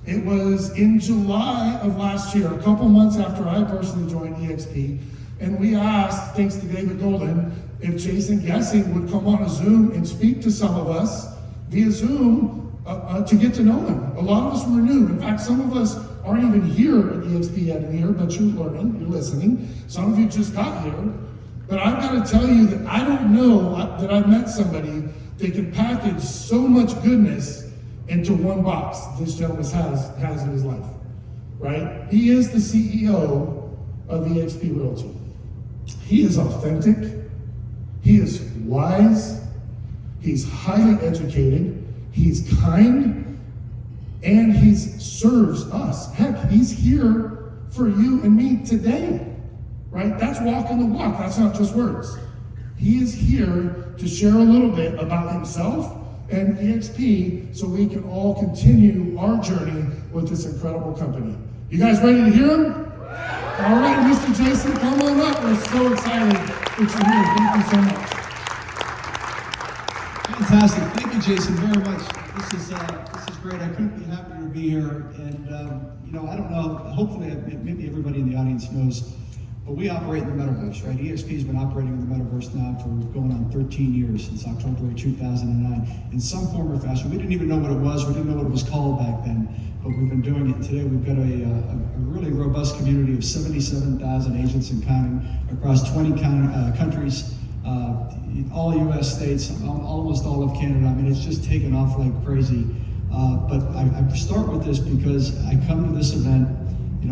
It was in July of last year, a couple months after I personally joined EXP, and we asked, thanks to David Golden, if Jason Gesing would come on a Zoom and speak to some of us via Zoom to get to know him. A lot of us were new. In fact, some of us aren't even here at EXP yet in here, but you're learning, you're listening. Some of you just got here. But I've got to tell you that I don't know that I've met somebody that can package so much goodness into one box this gentleman has in his life, right? He is the CEO of EXP Realty. He is authentic. He is wise. He's highly educated. He's kind, and he serves us. Heck, he's here for you and me today, right? That's walking the walk. That's not just words. He is here to share a little bit about himself and EXP so we can all continue our journey with this incredible company. You guys ready to hear him? All right, Mr. Jason, come on up. We're so excited that you're here. Thank you so much. Fantastic. Thank you, Jason, very much. This is great. I couldn't be happier to be here. And, I don't know, hopefully, maybe everybody in the audience knows, but we operate in the metaverse, right? EXP has been operating in the metaverse now for going on 13 years, since October of 2009, in some form or fashion. We didn't even know what it was. We didn't know what it was called back then, but we've been doing it. Today, we've got a really robust community of 77,000 agents and counting across 20 countries. All U.S. states, almost all of Canada. I mean, it's just taken off like crazy. But I start with this because I come to this event,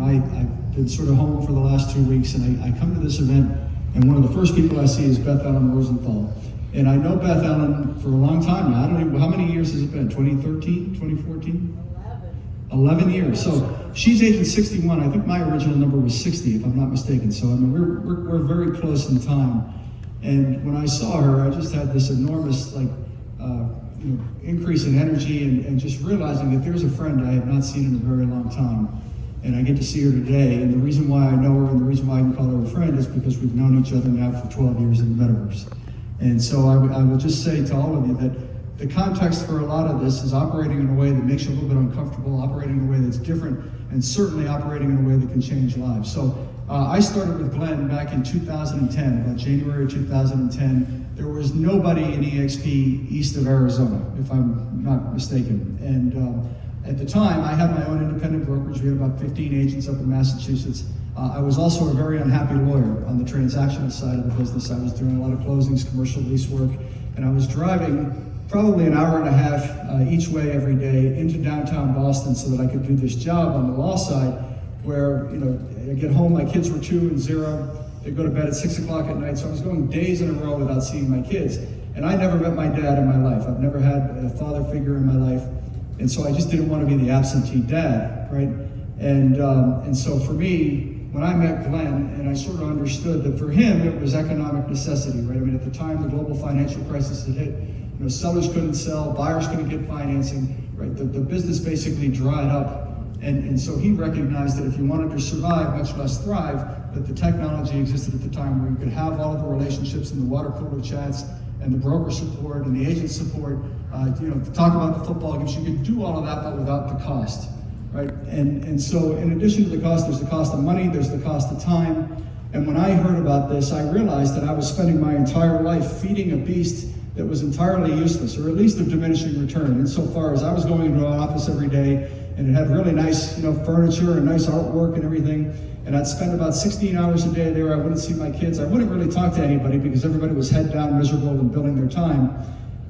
I've been sort of home for the last 2 weeks, and I come to this event, and one of the first people I see is Beth Ellen Rosenthal. And I know Beth Ellen for a long time now. I don't even, how many years has it been? 2013, 2014? 11 years. So she's agent 61. I think my original number was 60, if I'm not mistaken. So I mean, we're very close in time. And when I saw her, I just had this enormous increase in energy and just realizing that there's a friend I have not seen in a very long time. And I get to see her today. And the reason why I know her and the reason why I can call her a friend is because we've known each other now for 12 years in the metaverse. And so I would just say to all of you that the context for a lot of this is operating in a way that makes you a little bit uncomfortable, operating in a way that's different, and certainly operating in a way that can change lives. So I started with Glenn back in 2010, about January 2010. There was nobody in EXP east of Arizona, if I'm not mistaken. And at the time, I had my own independent brokerage. We had about 15 agents up in Massachusetts. I was also a very unhappy lawyer on the transactional side of the business. I was doing a lot of closings, commercial lease work, and I was driving probably an hour and a half each way every day into downtown Boston so that I could do this job on the law side where, I get home, my kids were 2 and 0, they go to bed at 6 o'clock at night, so I was going days in a row without seeing my kids. And I never met my dad in my life. I've never had a father figure in my life, and so I just didn't want to be the absentee dad, right? And so for me, when I met Glenn, and I sort of understood that for him, it was economic necessity, right? I mean, at the time, the global financial crisis had hit, sellers couldn't sell, buyers couldn't get financing, right? The business basically dried up. And so he recognized that if you wanted to survive, much less thrive, that the technology existed at the time where you could have all of the relationships and the water cooler chats and the broker support and the agent support, to talk about the football games. You could do all of that, but without the cost, right? And so in addition to the cost, there's the cost of money, there's the cost of time. And when I heard about this, I realized that I was spending my entire life feeding a beast that was entirely useless, or at least of diminishing return, insofar as I was going into an office every day, and it had really nice, furniture and nice artwork and everything. And I'd spend about 16 hours a day there. I wouldn't see my kids. I wouldn't really talk to anybody because everybody was head down, miserable, and billing their time.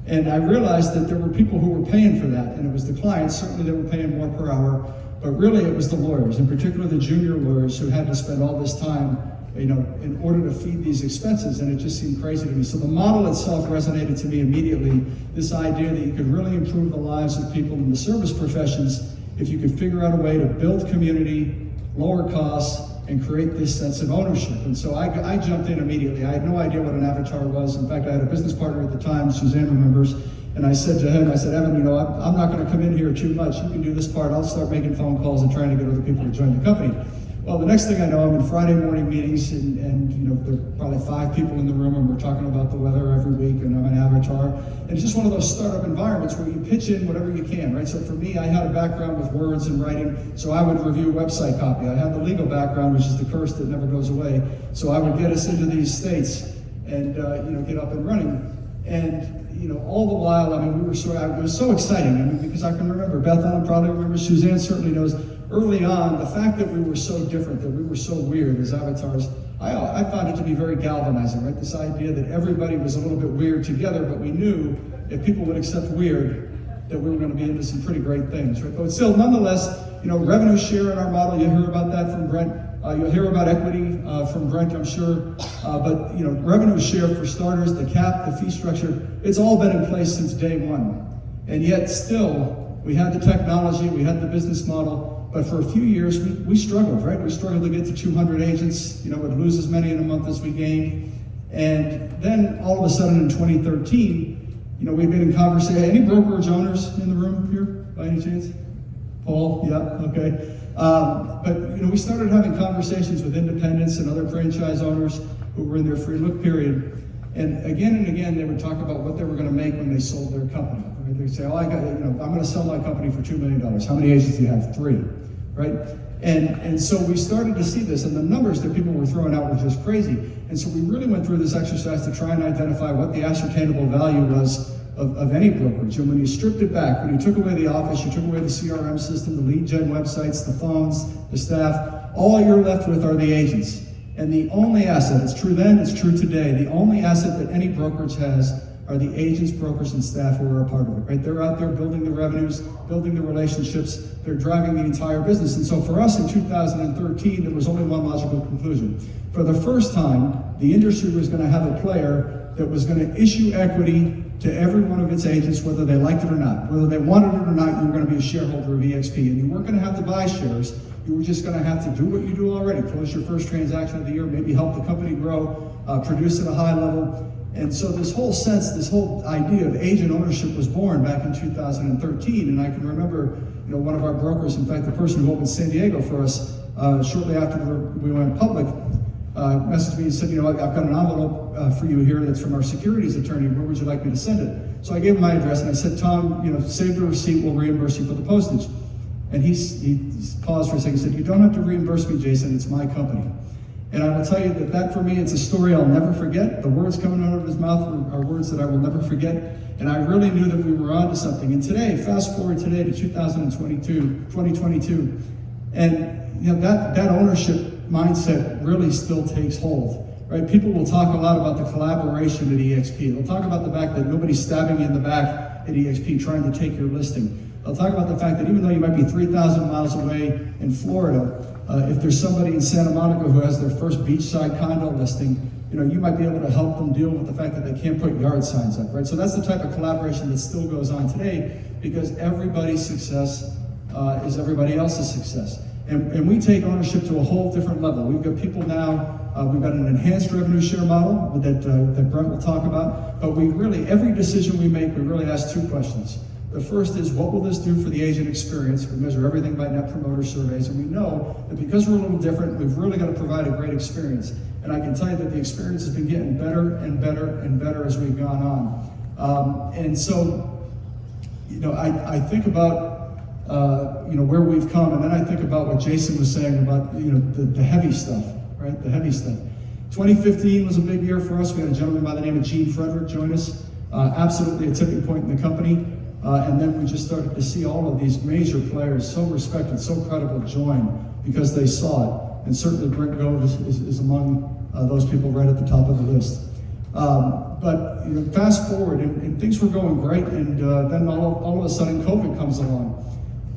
And I realized that there were people who were paying for that, and it was the clients. Certainly, they were paying more per hour, but really, it was the lawyers, in particular the junior lawyers, who had to spend all this time, in order to feed these expenses, and it just seemed crazy to me. So the model itself resonated to me immediately. This idea that you could really improve the lives of people in the service professions if you could figure out a way to build community, lower costs, and create this sense of ownership. And so I jumped in immediately. I had no idea what an avatar was. In fact, I had a business partner at the time, Suzanne remembers, and I said to him, Evan, I'm not going to come in here too much. You can do this part. I'll start making phone calls and trying to get other people to join the company. Well, the next thing I know, I'm in Friday morning meetings, and there are probably 5 people in the room, and we're talking about the weather every week, and I'm an avatar. And it's just one of those startup environments where you pitch in whatever you can, right? So for me, I had a background with words and writing, so I would review website copy. I had the legal background, which is the curse that never goes away. So I would get us into these states and get up and running. And all the while, I was so exciting. Because I can remember, Beth Allen probably remembers, Suzanne certainly knows, early on, the fact that we were so different, that we were so weird as avatars, I found it to be very galvanizing, right? This idea that everybody was a little bit weird together, but we knew if people would accept weird, that we were going to be into some pretty great things, right? But still, nonetheless, revenue share in our model, you'll hear about that from Brent. You'll hear about equity from Brent, I'm sure. But revenue share for starters, the cap, the fee structure, it's all been in place since day one. And yet still, we had the technology, we had the business model, but for a few years, we struggled, right? We struggled to get to 200 agents, would lose as many in a month as we gained. And then all of a sudden in 2013, we've been in conversation. Any brokerage owners in the room here, by any chance? Paul, yeah, okay. But we started having conversations with independents and other franchise owners who were in their free look period. And again, they would talk about what they were going to make when they sold their company. Right? They'd say, I'm going to sell my company for $2 million. How many agents do you have? 3, right? And so we started to see this, and the numbers that people were throwing out were just crazy. And so we really went through this exercise to try and identify what the ascertainable value was of any brokerage. And when you stripped it back, when you took away the office, you took away the CRM system, the lead gen websites, the phones, the staff, all you're left with are the agents. And the only asset, it's true then, it's true today, the only asset that any brokerage has are the agents, brokers, and staff who are a part of it, right? They're out there building the revenues, building the relationships, they're driving the entire business. And so for us in 2013, there was only one logical conclusion. For the first time, the industry was going to have a player that was going to issue equity to every one of its agents, whether they liked it or not. Whether they wanted it or not, you were going to be a shareholder of EXP, and you weren't going to have to buy shares. You were just going to have to do what you do already, close your first transaction of the year, maybe help the company grow, produce at a high level. And so this whole idea of agent ownership was born back in 2013. And I can remember, one of our brokers, in fact, the person who opened San Diego for us, shortly after we went public, messaged me and said, I've got an envelope for you here that's from our securities attorney. Where would you like me to send it? So I gave him my address and I said, Tom, save the receipt, we'll reimburse you for the postage. And he paused for a second and said, you don't have to reimburse me, Jason, it's my company. And I will tell you that for me, it's a story I'll never forget. The words coming out of his mouth are words that I will never forget. And I really knew that we were onto something. And today, fast forward today to 2022, and that ownership mindset really still takes hold, right? People will talk a lot about the collaboration at EXP. They'll talk about the fact that nobody's stabbing you in the back at EXP trying to take your listing. They'll talk about the fact that even though you might be 3,000 miles away in Florida, if there's somebody in Santa Monica who has their first beachside condo listing, you might be able to help them deal with the fact that they can't put yard signs up, right? So that's the type of collaboration that still goes on today, because everybody's success is everybody else's success. And we take ownership to a whole different level. We've got people now, we've got an enhanced revenue share model that Brent will talk about, but every decision we make, we really ask 2 questions. The first is, what will this do for the agent experience? We measure everything by net promoter surveys, and we know that because we're a little different, we've really got to provide a great experience. And I can tell you that the experience has been getting better and better and better as we've gone on. And so, I think about where we've come, and then I think about what Jason was saying about the heavy stuff, right? The heavy stuff. 2015 was a big year for us. We had a gentleman by the name of Gene Frederick join us. Absolutely a tipping point in the company. And then we just started to see all of these major players, so respected, so credible, join because they saw it. And certainly Brent Gove is among those people right at the top of the list. But fast forward, and things were going great, and then all of a sudden COVID comes along.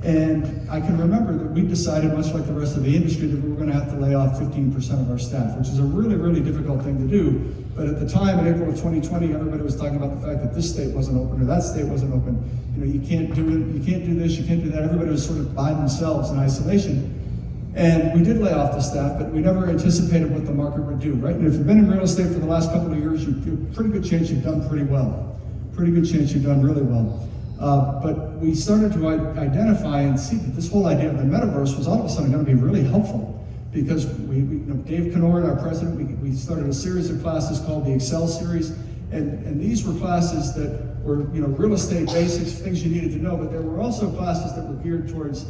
And I can remember that we decided, much like the rest of the industry, that we were going to have to lay off 15% of our staff, which is a really, really difficult thing to do. But at the time, in April of 2020, everybody was talking about the fact that this state wasn't open or that state wasn't open. You can't do it, you can't do this, you can't do that. Everybody was sort of by themselves in isolation. And we did lay off the staff, but we never anticipated what the market would do, right? And if you've been in real estate for the last couple of years, you've a pretty good chance you've done pretty well. Pretty good chance you've done really well. But we started to identify and see that this whole idea of the metaverse was all of a sudden going to be really helpful. because Dave Kennard, our president, we started a series of classes called the Excel series, and these were classes that were real estate basics, things you needed to know, but there were also classes that were geared towards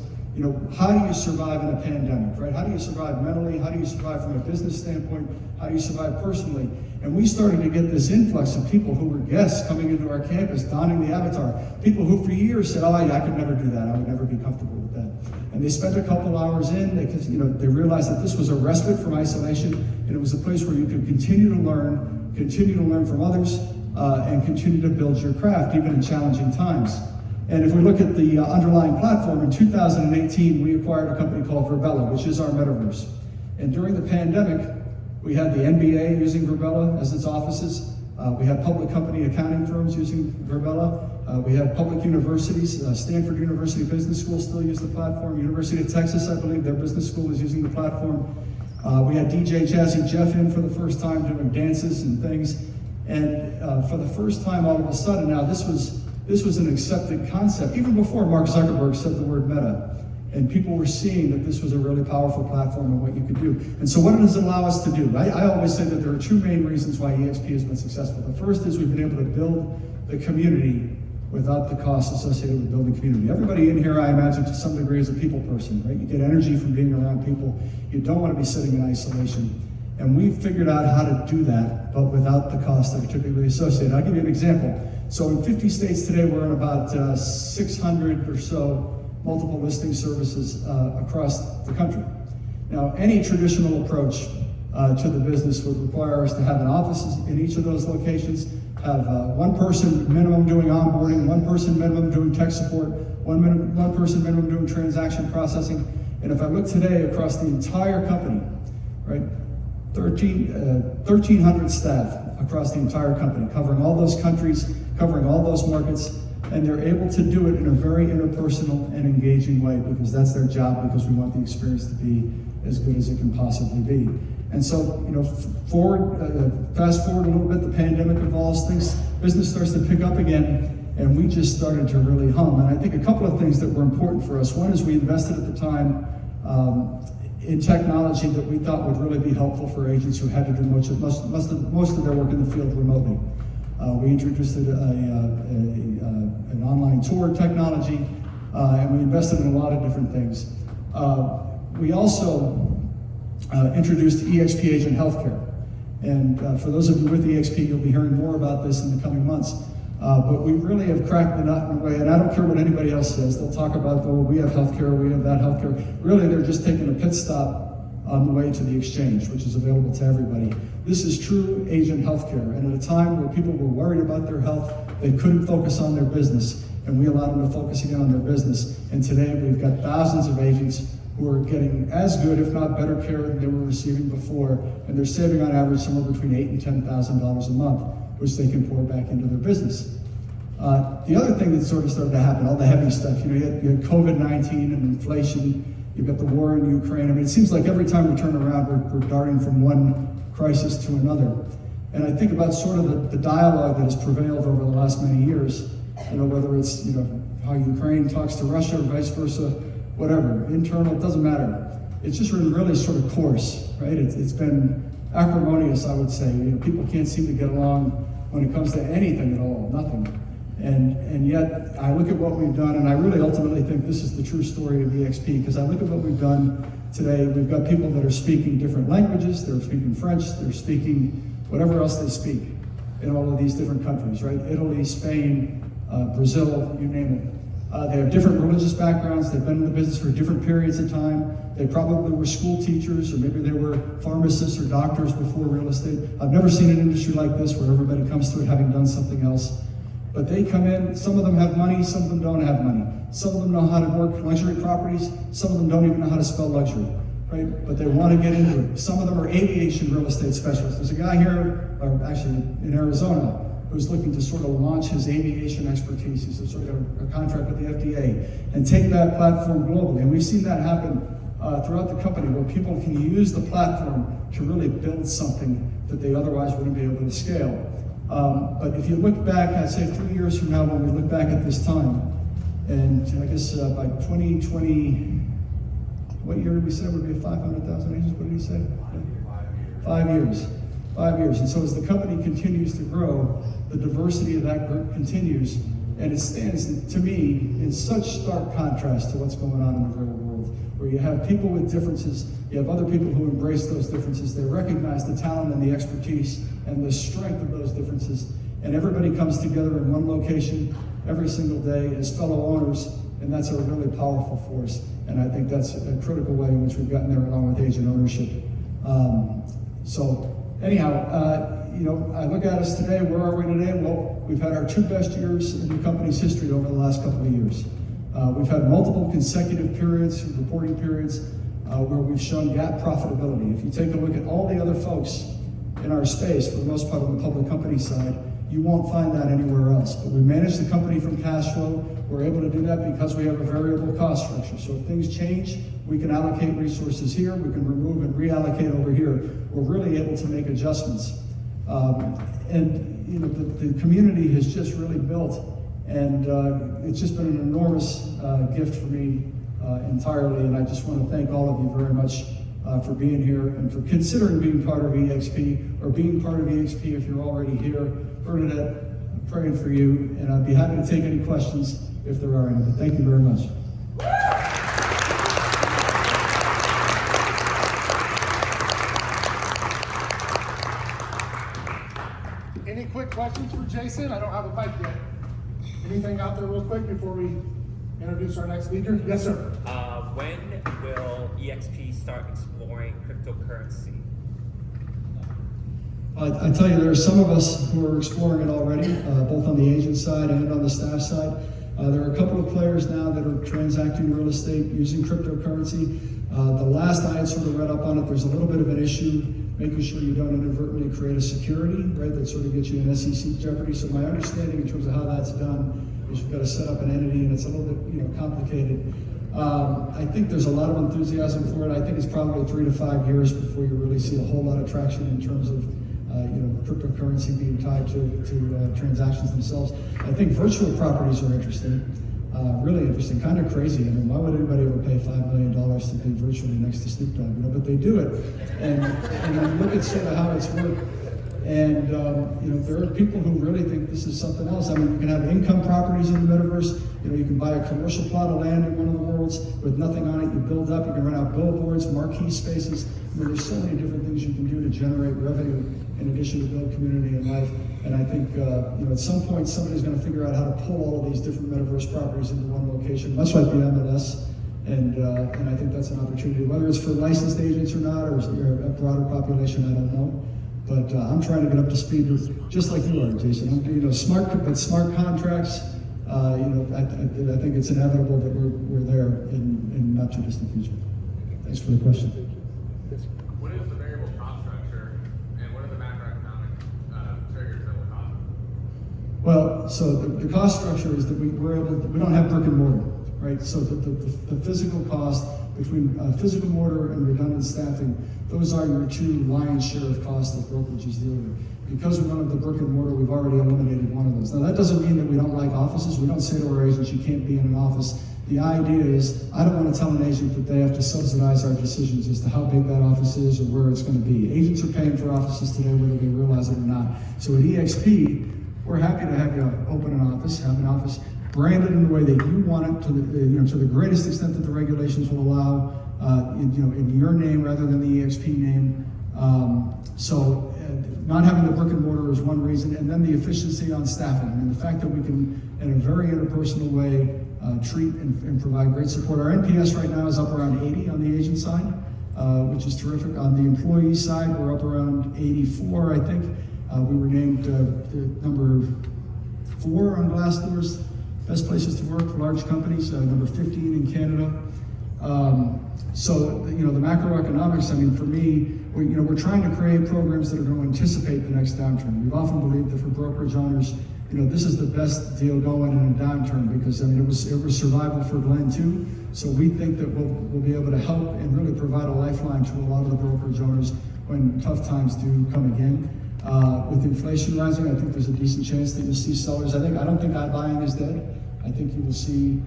how do you survive in a pandemic, right? How do you survive mentally? How do you survive from a business standpoint? How do you survive personally? And we started to get this influx of people who were guests coming into our campus, donning the avatar. People who for years said, oh yeah, I could never do that. I would never be comfortable with that. And they spent a couple hours in, they realized that this was a respite from isolation, and it was a place where you could continue to learn from others, and continue to build your craft, even in challenging times. And if we look at the underlying platform, in 2018, we acquired a company called Virbela, which is our metaverse. And during the pandemic, we had the NBA using Virbela as its offices. We had public company accounting firms using Virbela. We had public universities. Stanford University Business School still used the platform. University of Texas, I believe, their business school was using the platform. We had DJ Jazzy Jeff in for the first time doing dances and things. And for the first time, all of a sudden, now this was an accepted concept, even before Mark Zuckerberg said the word meta. And people were seeing that this was a really powerful platform and what you could do. And so what does it allow us to do? I always say that there are two main reasons why EXP has been successful. The first is we've been able to build the community without the cost associated with building community. Everybody in here, I imagine, to some degree is a people person, right? You get energy from being around people. You don't want to be sitting in isolation. And we've figured out how to do that, but without the cost that are typically associated. I'll give you an example. So in 50 states today, we're in about 600 or so multiple listing services across the country. Now, any traditional approach to the business would require us to have an office in each of those locations, have one person minimum doing onboarding, one person minimum doing tech support, one person minimum doing transaction processing. And if I look today across the entire company, right, 1,300 staff across the entire company, covering all those countries, covering all those markets, and they're able to do it in a very interpersonal and engaging way because that's their job, because we want the experience to be as good as it can possibly be. And so, fast forward a little bit, the pandemic evolves, business starts to pick up again, and we just started to really hum. And I think a couple of things that were important for us. One is we invested at the time in technology that we thought would really be helpful for agents who had to do most of their work in the field remotely. We introduced an online tour technology, and we invested in a lot of different things. We also introduced EXP Agent Healthcare. And for those of you with EXP, you'll be hearing more about this in the coming months. But we really have cracked the nut in a way, and I don't care what anybody else says. They'll talk about, oh, we have healthcare, we have that healthcare. Really, they're just taking a pit stop on the way to the exchange, which is available to everybody. This is true agent healthcare, and at a time where people were worried about their health, they couldn't focus on their business, and we allowed them to focus again on their business. And today, we've got thousands of agents who are getting as good, if not better care than they were receiving before, and they're saving on average somewhere between $8,000 and $10,000 a month, which they can pour back into their business. The other thing that sort of started to happen, all the heavy stuff, you had COVID-19 and inflation, you've got the war in Ukraine. I mean, it seems like every time we turn around, we're darting from one crisis to another. And I think about sort of the dialogue that has prevailed over the last many years, whether it's, how Ukraine talks to Russia or vice versa, whatever, internal, it doesn't matter. It's just been really sort of coarse, right? It's been acrimonious, I would say. People can't seem to get along when it comes to anything at all, nothing. And yet, I look at what we've done, and I really ultimately think this is the true story of EXP, because I look at what we've done today. We've got people that are speaking different languages, they're speaking French, they're speaking whatever else they speak in all of these different countries, right? Italy, Spain, Brazil, you name it. They have different religious backgrounds, they've been in the business for different periods of time. They probably were school teachers, or maybe they were pharmacists or doctors before real estate. I've never seen an industry like this where everybody comes to it having done something else. But they come in, some of them have money, some of them don't have money. Some of them know how to work luxury properties, some of them don't even know how to spell luxury, right? But they want to get into it. Some of them are aviation real estate specialists. There's a guy here, or actually in Arizona, who's looking to sort of launch his aviation expertise. He's sort of a contract with the FDA and take that platform globally. And we've seen that happen throughout the company, where people can use the platform to really build something that they otherwise wouldn't be able to scale. But if you look back, I'd say 3 years from now, when we look back at this time, and I guess by 2020, what year did we say would be 500,000 agents? What did he say? 5 years. 5 years. And so as the company continues to grow, the diversity of that group continues, and it stands, to me, in such stark contrast to what's going on in the real world, where you have people with differences, you have other people who embrace those differences, they recognize the talent and the expertise and the strength of those differences, and everybody comes together in one location every single day as fellow owners, and that's a really powerful force. And I think that's a critical way in which we've gotten there along with agent ownership. So anyhow, I look at us today, where are we today? Well, we've had our 2 best years in the company's history over the last couple of years. We've had multiple consecutive periods, reporting periods, where we've shown GAAP profitability. If you take a look at all the other folks in our space, for the most part on the public company side, you won't find that anywhere else. But we manage the company from cash flow. We're able to do that because we have a variable cost structure. So if things change, we can allocate resources here, we can remove and reallocate over here. We're really able to make adjustments. The community has just really built, and it's just been an enormous gift for me entirely, and I just want to thank all of you very much for being here and for considering being part of EXP, or being part of EXP if you're already here. Bernadette, I'm praying for you, and I'd be happy to take any questions if there are any, but thank you very much. Any quick questions for Jason? I don't have a mic yet. Anything out there real quick before we introduce our next speaker? Yes, sir. When will EXP start exploring cryptocurrency? I tell you, there are some of us who are exploring it already, both on the agent side and on the staff side. There are a couple of players now that are transacting real estate using cryptocurrency. The last I had sort of read up on it, there's a little bit of an issue making sure you don't inadvertently create a security, right, that sort of gets you in SEC jeopardy. So my understanding in terms of how that's done is you've got to set up an entity, and it's a little bit complicated. I think there's a lot of enthusiasm for it. I think it's probably 3 to 5 years before you really see a whole lot of traction in terms of cryptocurrency being tied to transactions themselves. I think virtual properties are interesting, really interesting, kind of crazy. I mean, why would anybody ever pay $5 million to be virtually next to Snoop Dogg? But they do it, and you look at sort of how it's worked. And there are people who really think this is something else. I mean, you can have income properties in the metaverse. You can buy a commercial plot of land in one of the worlds with nothing on it. You build up. You can rent out billboards, marquee spaces. I mean, there's so many different things you can do to generate revenue in addition to build community and life. And I think at some point somebody's going to figure out how to pull all of these different metaverse properties into one location, much like the MLS. And I think that's an opportunity, whether it's for licensed agents or not, or a broader population, I don't know. But I'm trying to get up to speed, just like you are, Jason. Smart contracts. I think it's inevitable that we're there in not too distant future. Thanks for the question. What is the variable cost structure, and what are the macroeconomic triggers that will cause it? Well, so the cost structure is that we don't have brick and mortar, right? So the physical cost between physical mortar and redundant staffing, those are your 2 lion's share of costs that brokerages deal with. Because we don't have the brick and mortar, we've already eliminated one of those. Now that doesn't mean that we don't like offices. We don't say to our agents, you can't be in an office. The idea is, I don't want to tell an agent that they have to subsidize our decisions as to how big that office is or where it's going to be. Agents are paying for offices today whether they realize it or not. So at EXP, we're happy to have you open an office, have an office branded in the way that you want it, to the greatest extent that the regulations will allow, in your name rather than the EXP name. Not having the brick and mortar is one reason, and then the efficiency on staffing. I mean, the fact that we can, in a very interpersonal way, treat and provide great support. Our NPS right now is up around 80 on the agent side, which is terrific. On the employee side, we're up around 84, I think. We were named number 4 on Glassdoor's best places to work for large companies, number 15 in Canada. The macroeconomics, I mean, for me, we're trying to create programs that are going to anticipate the next downturn. We've often believed that for brokerage owners, this is the best deal going in a downturn because, I mean, it was survival for Glenn too. So we think that we'll be able to help and really provide a lifeline to a lot of the brokerage owners when tough times do come again. With inflation rising, I think there's a decent chance that you'll see sellers. I don't think iBuying is dead. I think you will see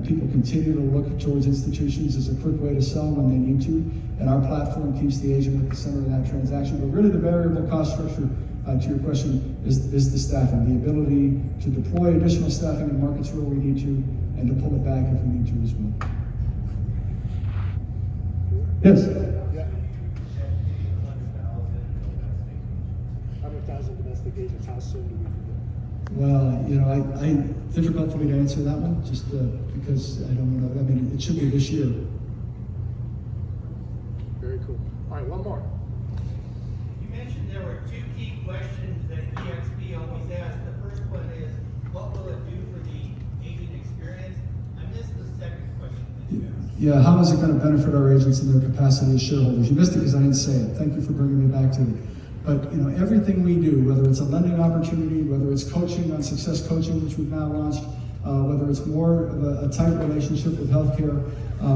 People continue to look towards institutions as a quick way to sell when they need to, and our platform keeps the agent at the center of that transaction. But really the variable cost structure, to your question, is the staffing, the ability to deploy additional staffing in markets where we need to, and to pull it back if we need to as well. Yes? Yeah. 100,000 domestic agents, how soon do we do that? Well, difficult for me to answer that one, just because I don't know. I mean, it should be this year. Very cool. All right, one more. You mentioned there were two key questions that EXP always asks. The first one is, what will it do for the agent experience? I missed the second question. Yeah, how is it going to benefit our agents in their capacity as shareholders? You missed it because I didn't say it. Thank you for bringing me back to it. But everything we do, whether it's a lending opportunity, whether it's coaching on Success Coaching, which we've now launched, whether it's more of a tight relationship with healthcare,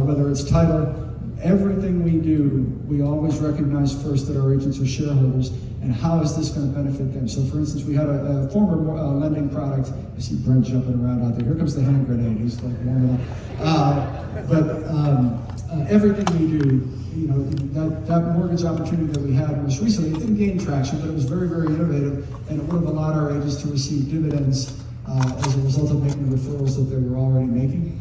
whether it's title, everything we do, we always recognize first that our agents are shareholders, and how is this going to benefit them? So, for instance, we had a former lending product. I see Brent jumping around out there. Here comes the hand grenade. He's like warming up. Everything we do, that mortgage opportunity that we had most recently, it didn't gain traction, but it was very, very innovative, and it would have allowed our agents to receive dividends as a result of making the referrals that they were already making.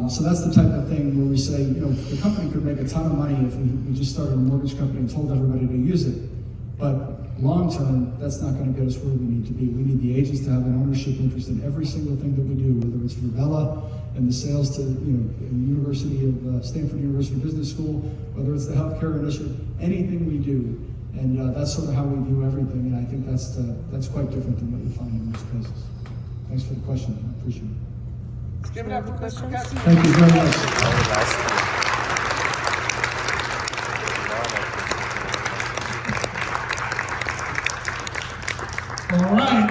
So that's the type of thing where we say, the company could make a ton of money if we just started a mortgage company and told everybody to use it. But long term, that's not going to get us where we need to be. We need the agents to have an ownership interest in every single thing that we do, whether it's for Bella and the sales to Stanford University Business School, whether it's the healthcare initiative, anything we do. And that's sort of how we view everything. And I think that's quite different than what you find in most places. Thanks for the question. I appreciate it. Let's give it up for Mr. Gesing. Thank you very much. All right,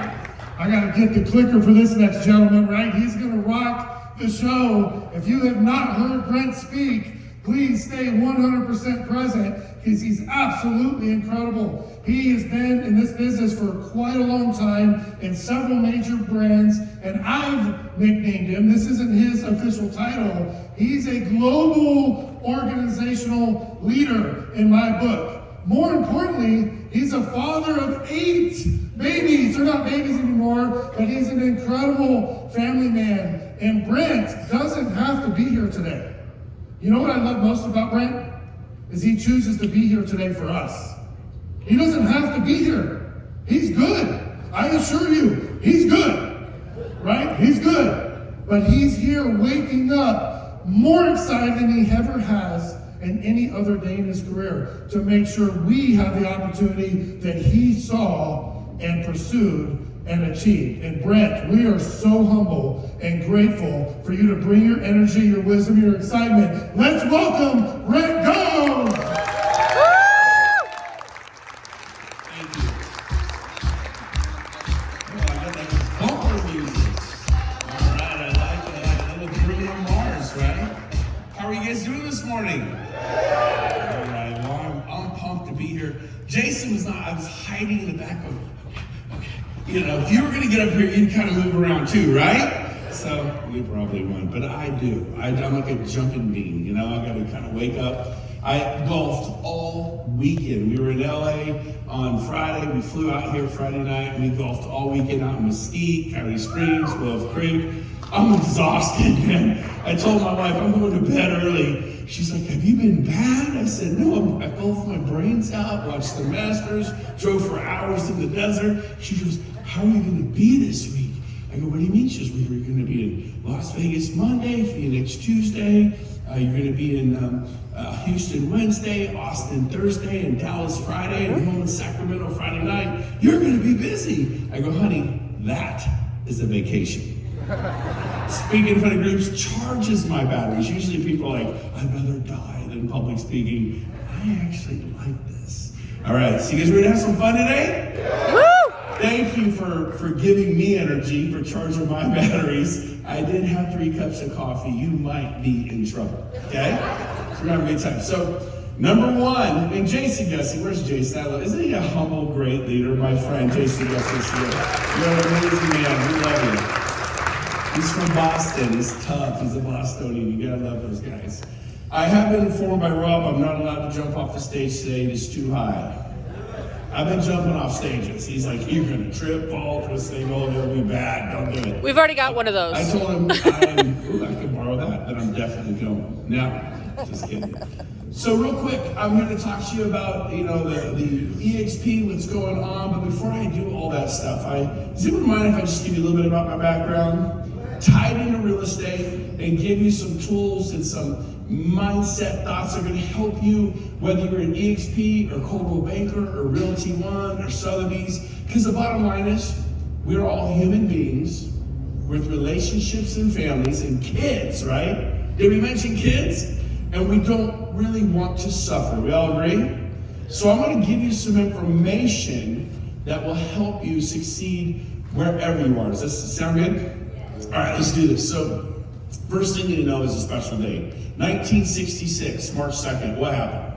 I gotta get the clicker for this next gentleman, right? He's gonna rock the show. If you have not heard Brent speak, please stay 100% present because he's absolutely incredible. He has been in this business for quite a long time in several major brands, and I've nicknamed him, this isn't his official title, he's a global organizational leader in my book. More importantly, he's a father of 8 babies. They're not babies anymore, but he's an incredible family man. And Brent doesn't have to be here today. You know what I love most about Brent? Is he chooses to be here today for us. He doesn't have to be here. He's good. I assure you, he's good. Right? He's good. But he's here waking up more excited than he ever has in any other day in his career to make sure we have the opportunity that he saw and pursued and achieved. And Brent, we are so humble and grateful for you to bring your energy, your wisdom, your excitement. Let's welcome Brent Gove! Thank you. Oh, I got that bumper music. All right, I like a little Bruno Mars, right? How are you guys doing this morning? All right, well, I'm pumped to be here. Jason was not, I was hiding in the back of, okay. If you were gonna get up here, you'd kind of move around too, right? So, you probably wouldn't, but I do. I'm like a jumping bean, I gotta kind of wake up. I golfed all weekend. We were in LA on Friday. We flew out here Friday night. We golfed all weekend out in Mesquite, Coyote Springs, Wolf Creek. I'm exhausted, man. I told my wife I'm going to bed early. She's like, have you been bad? I said, no, I golfed my brains out, watched the Masters, drove for hours in the desert. She goes, how are you going to be this week? I go, what do you mean? She goes, well, you're going to be in Las Vegas Monday, Phoenix Tuesday. You're going to be in Houston Wednesday, Austin Thursday, and Dallas Friday, and home in Sacramento Friday night. You're going to be busy. I go, honey, that is a vacation. Speaking in front of groups charges my batteries. Usually people are like, I'd rather die than public speaking. I actually like this. All right, so you guys ready to have some fun today? Woo! Thank you for giving me energy, for charging my batteries. I did have 3 cups of coffee. You might be in trouble, okay? So we're gonna have a good time. So, number 1, and Jason Gesing, where's Jason? Isn't he a humble, great leader? My friend, Jason Gesing. You're an amazing man, we love you. He's from Boston. He's tough. He's a Bostonian. You gotta love those guys. I have been informed by Rob I'm not allowed to jump off the stage today. It is too high. I've been jumping off stages. He's like, you're gonna trip, fall, twist, thing, oh, it'll be bad. Don't do it. We've already got one of those. I told him, I could borrow that, but I'm definitely going. No, just kidding. So real quick, I'm here to talk to you about, the EXP, what's going on. But before I do all that stuff, does anyone mind if I just give you a little bit about my background? Tied into real estate and give you some tools and some mindset thoughts that are going to help you, whether you're an EXP or Coldwell Banker or Realty One or Sotheby's. Because the bottom line is, we're all human beings with relationships and families and kids, right? Did we mention kids? And we don't really want to suffer. We all agree? So I'm going to give you some information that will help you succeed wherever you are. Does this sound good? All right, let's do this. So first thing you need to know is a special date. 1966, March 2nd. What happened?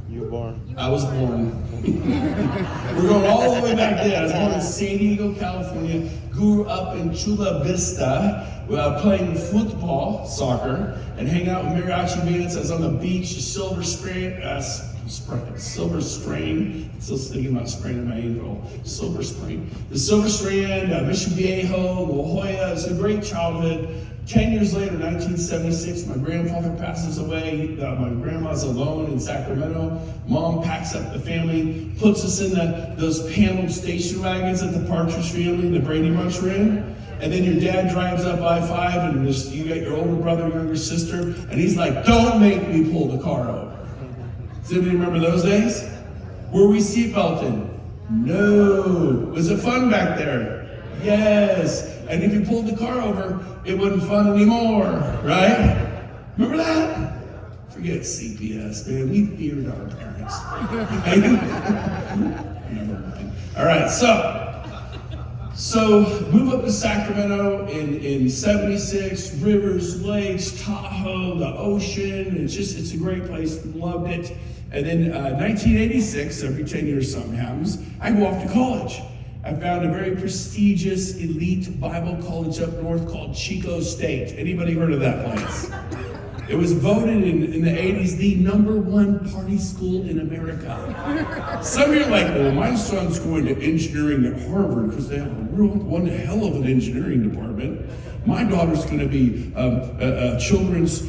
You were born. I was born. We're going all the way back there. I was born in San Diego, California. Grew up in Chula Vista, playing football, soccer, and hanging out with mariachi bands. I was on the beach, Silver Spring. Still thinking about spraining my ankle. Silver Spring. The Silver Strand, Mission Viejo, La Jolla. It's a great childhood. 10 years later, 1976, my grandfather passes away. My grandma's alone in Sacramento. Mom packs up the family, puts us in those paneled station wagons that the Partridge Family and the Brady Bunch were in. And then your dad drives up I-5 and you got your older brother, younger sister, and he's like, don't make me pull the car over. Does anybody remember those days? Were we seatbelted? No. Was it fun back there? Yes. And if you pulled the car over, it wasn't fun anymore, right? Remember that? Forget CPS, man. We feared our parents. Never mind. All right, so move up to Sacramento in 76, rivers, lakes, Tahoe, the ocean. It's a great place. Loved it. And then 1986, every 10 years something happens, I go off to college. I found a very prestigious elite Bible college up north called Chico State. Anybody heard of that place? It was voted in the 80s the #1 party school in America. Some of you are like, well, my son's going to engineering at Harvard because they have one hell of an engineering department. My daughter's going to be a children's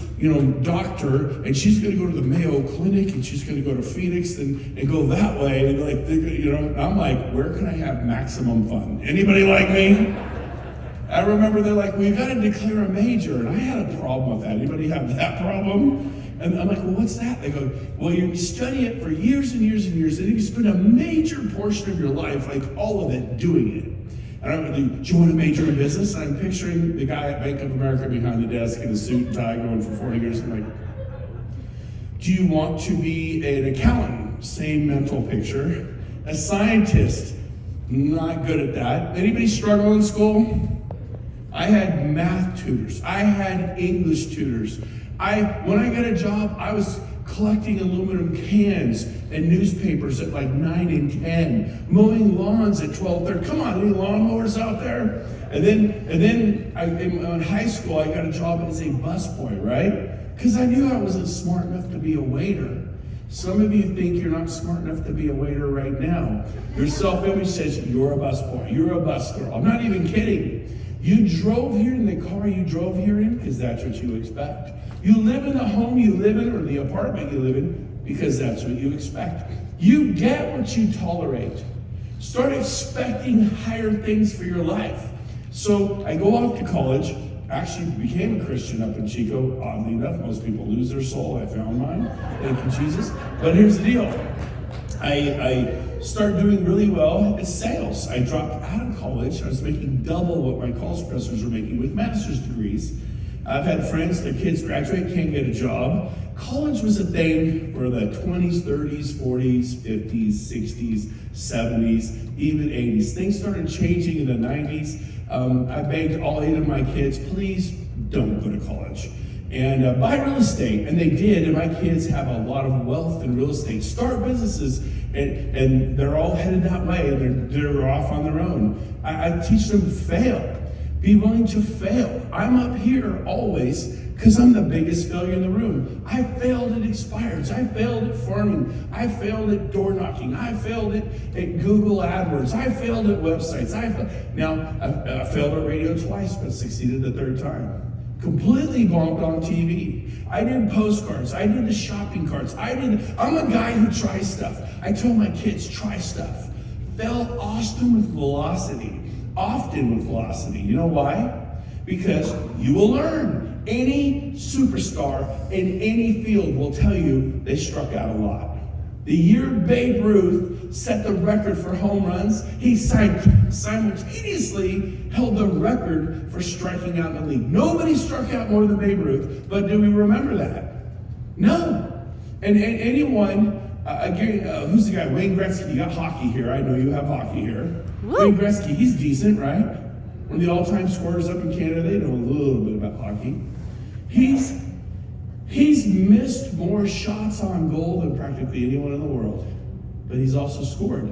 doctor, and she's going to go to the Mayo Clinic, and she's going to go to Phoenix and go that way. And I'm like, where can I have maximum fun? Anybody like me? I remember they're like, well, you got to declare a major, and I had a problem with that. Anybody have that problem? And I'm like, well, what's that? They go, well, you study it for years and years and years, and then you spend a major portion of your life, like all of it, doing it. And I'm going to join a major in business, and I'm picturing the guy at Bank of America behind the desk in a suit and tie going for 40 years. I'm like, do you want to be an accountant? Same mental picture. A scientist? Not good at that. Anybody struggle in school? I had math tutors. I had English tutors. When I got a job, I was collecting aluminum cans and newspapers at like 9 and 10, mowing lawns at 12:30. Come on, any lawnmowers out there? And then in high school, I got a job as a busboy, right? Because I knew I wasn't smart enough to be a waiter. Some of you think you're not smart enough to be a waiter right now. Your self-image says you're a busboy, you're a bus girl. I'm not even kidding. You drove here in the car you drove here in because that's what you expect. You live in the home you live in or the apartment you live in because that's what you expect. You get what you tolerate. Start expecting higher things for your life. So I go off to college, actually became a Christian up in Chico. Oddly enough, most people lose their soul. I found mine. Thank you, Jesus. But here's the deal. I started doing really well at sales. I dropped out of college. I was making double what my college professors were making with master's degrees. I've had friends, their kids graduate, can't get a job. College was a thing for the 20s, 30s, 40s, 50s, 60s, 70s, even 80s. Things started changing in the 90s. I begged all 8 of my kids, please don't go to college. And buy real estate, and they did, and my kids have a lot of wealth in real estate. Start businesses, and they're all headed that way, and they're off on their own. I teach them fail, Be willing to fail. I'm up here always because I'm the biggest failure in the room. I failed at expireds. I failed at farming. I failed at door knocking. I failed at Google AdWords. I failed at websites. I failed at radio twice, but succeeded the third time. Completely bombed on TV. I did postcards. I did the shopping carts. I'm a guy who tries stuff. I told my kids, try stuff. Fail often with velocity. Often with velocity. You know why? Because you will learn. Any superstar in any field will tell you they struck out a lot. The year Babe Ruth set the record for home runs, he simultaneously held the record for striking out in the league. Nobody struck out more than Babe Ruth, but do we remember that? No. And anyone, who's the guy? Wayne Gretzky. You got hockey here. I know you have hockey here. Woo. Wayne Gretzky, he's decent, right? One of the all-time scorers up in Canada. They know a little bit about hockey. He's missed more shots on goal than practically anyone in the world, but he's also scored.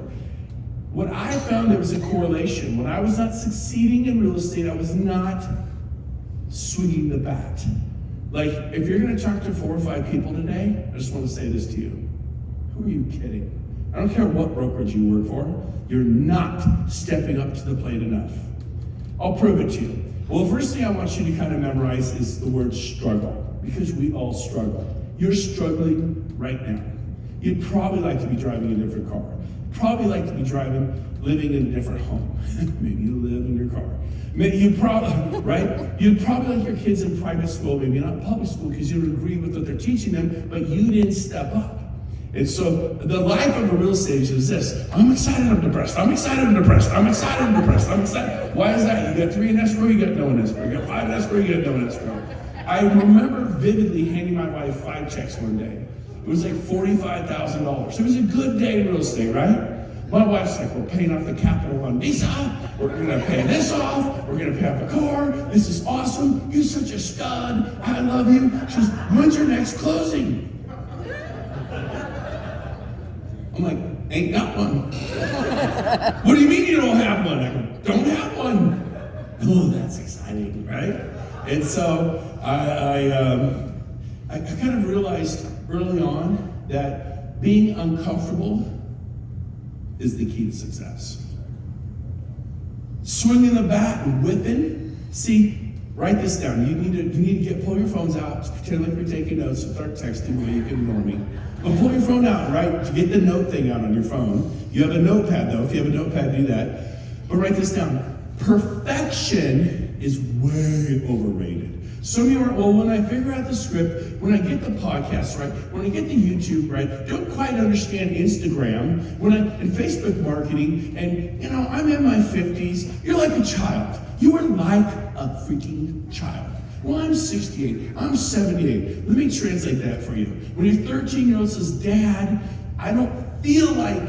What I found, there was a correlation. When I was not succeeding in real estate, I was not swinging the bat. Like, if you're going to talk to 4 or 5 people today, I just want to say this to you. Who are you kidding? I don't care what brokerage you work for. You're not stepping up to the plate enough. I'll prove it to you. Well, the first thing I want you to kind of memorize is the word struggle, because we all struggle. You're struggling right now. You'd probably like to be driving a different car. Probably like to be living in a different home. Maybe you live in your car. You'd probably, right? You'd probably like your kids in private school, maybe not public school, because you would agree with what they're teaching them, but you didn't step up. And so the life of a real estate agent is this: I'm excited, I'm depressed. I'm excited, I'm depressed. I'm excited, I'm depressed. I'm excited. Why is that? You got 3 in escrow, you got no in escrow. You got 5 in escrow, you got no in escrow. I remember vividly handing my wife 5 checks one day. It was like $45,000. It was a good day in real estate, right? My wife's like, we're paying off the Capital One Visa. We're gonna pay this off. We're gonna pay off a car. This is awesome. You're such a stud. I love you. She goes, when's your next closing? I'm like, ain't got one. What do you mean you don't have one? I go, don't have one. Oh, that's exciting, right? And so I kind of realized early on that being uncomfortable is the key to success. Swinging the bat and whipping. See, write this down. You need to pull your phones out, pretend like you're taking notes, and start texting me. You can ignore me. But pull your phone out, right? Get the note thing out on your phone. You have a notepad, though. If you have a notepad, do that. But write this down. Perfection is way overrated. Some of you are, well, when I figure out the script, when I get the podcast right, when I get the YouTube right, don't quite understand Instagram, and Facebook marketing, and I'm in my 50s, you're like a child. You are like a freaking child. Well, I'm 68, I'm 78. Let me translate that for you. When your 13-year-old says, Dad, I don't feel like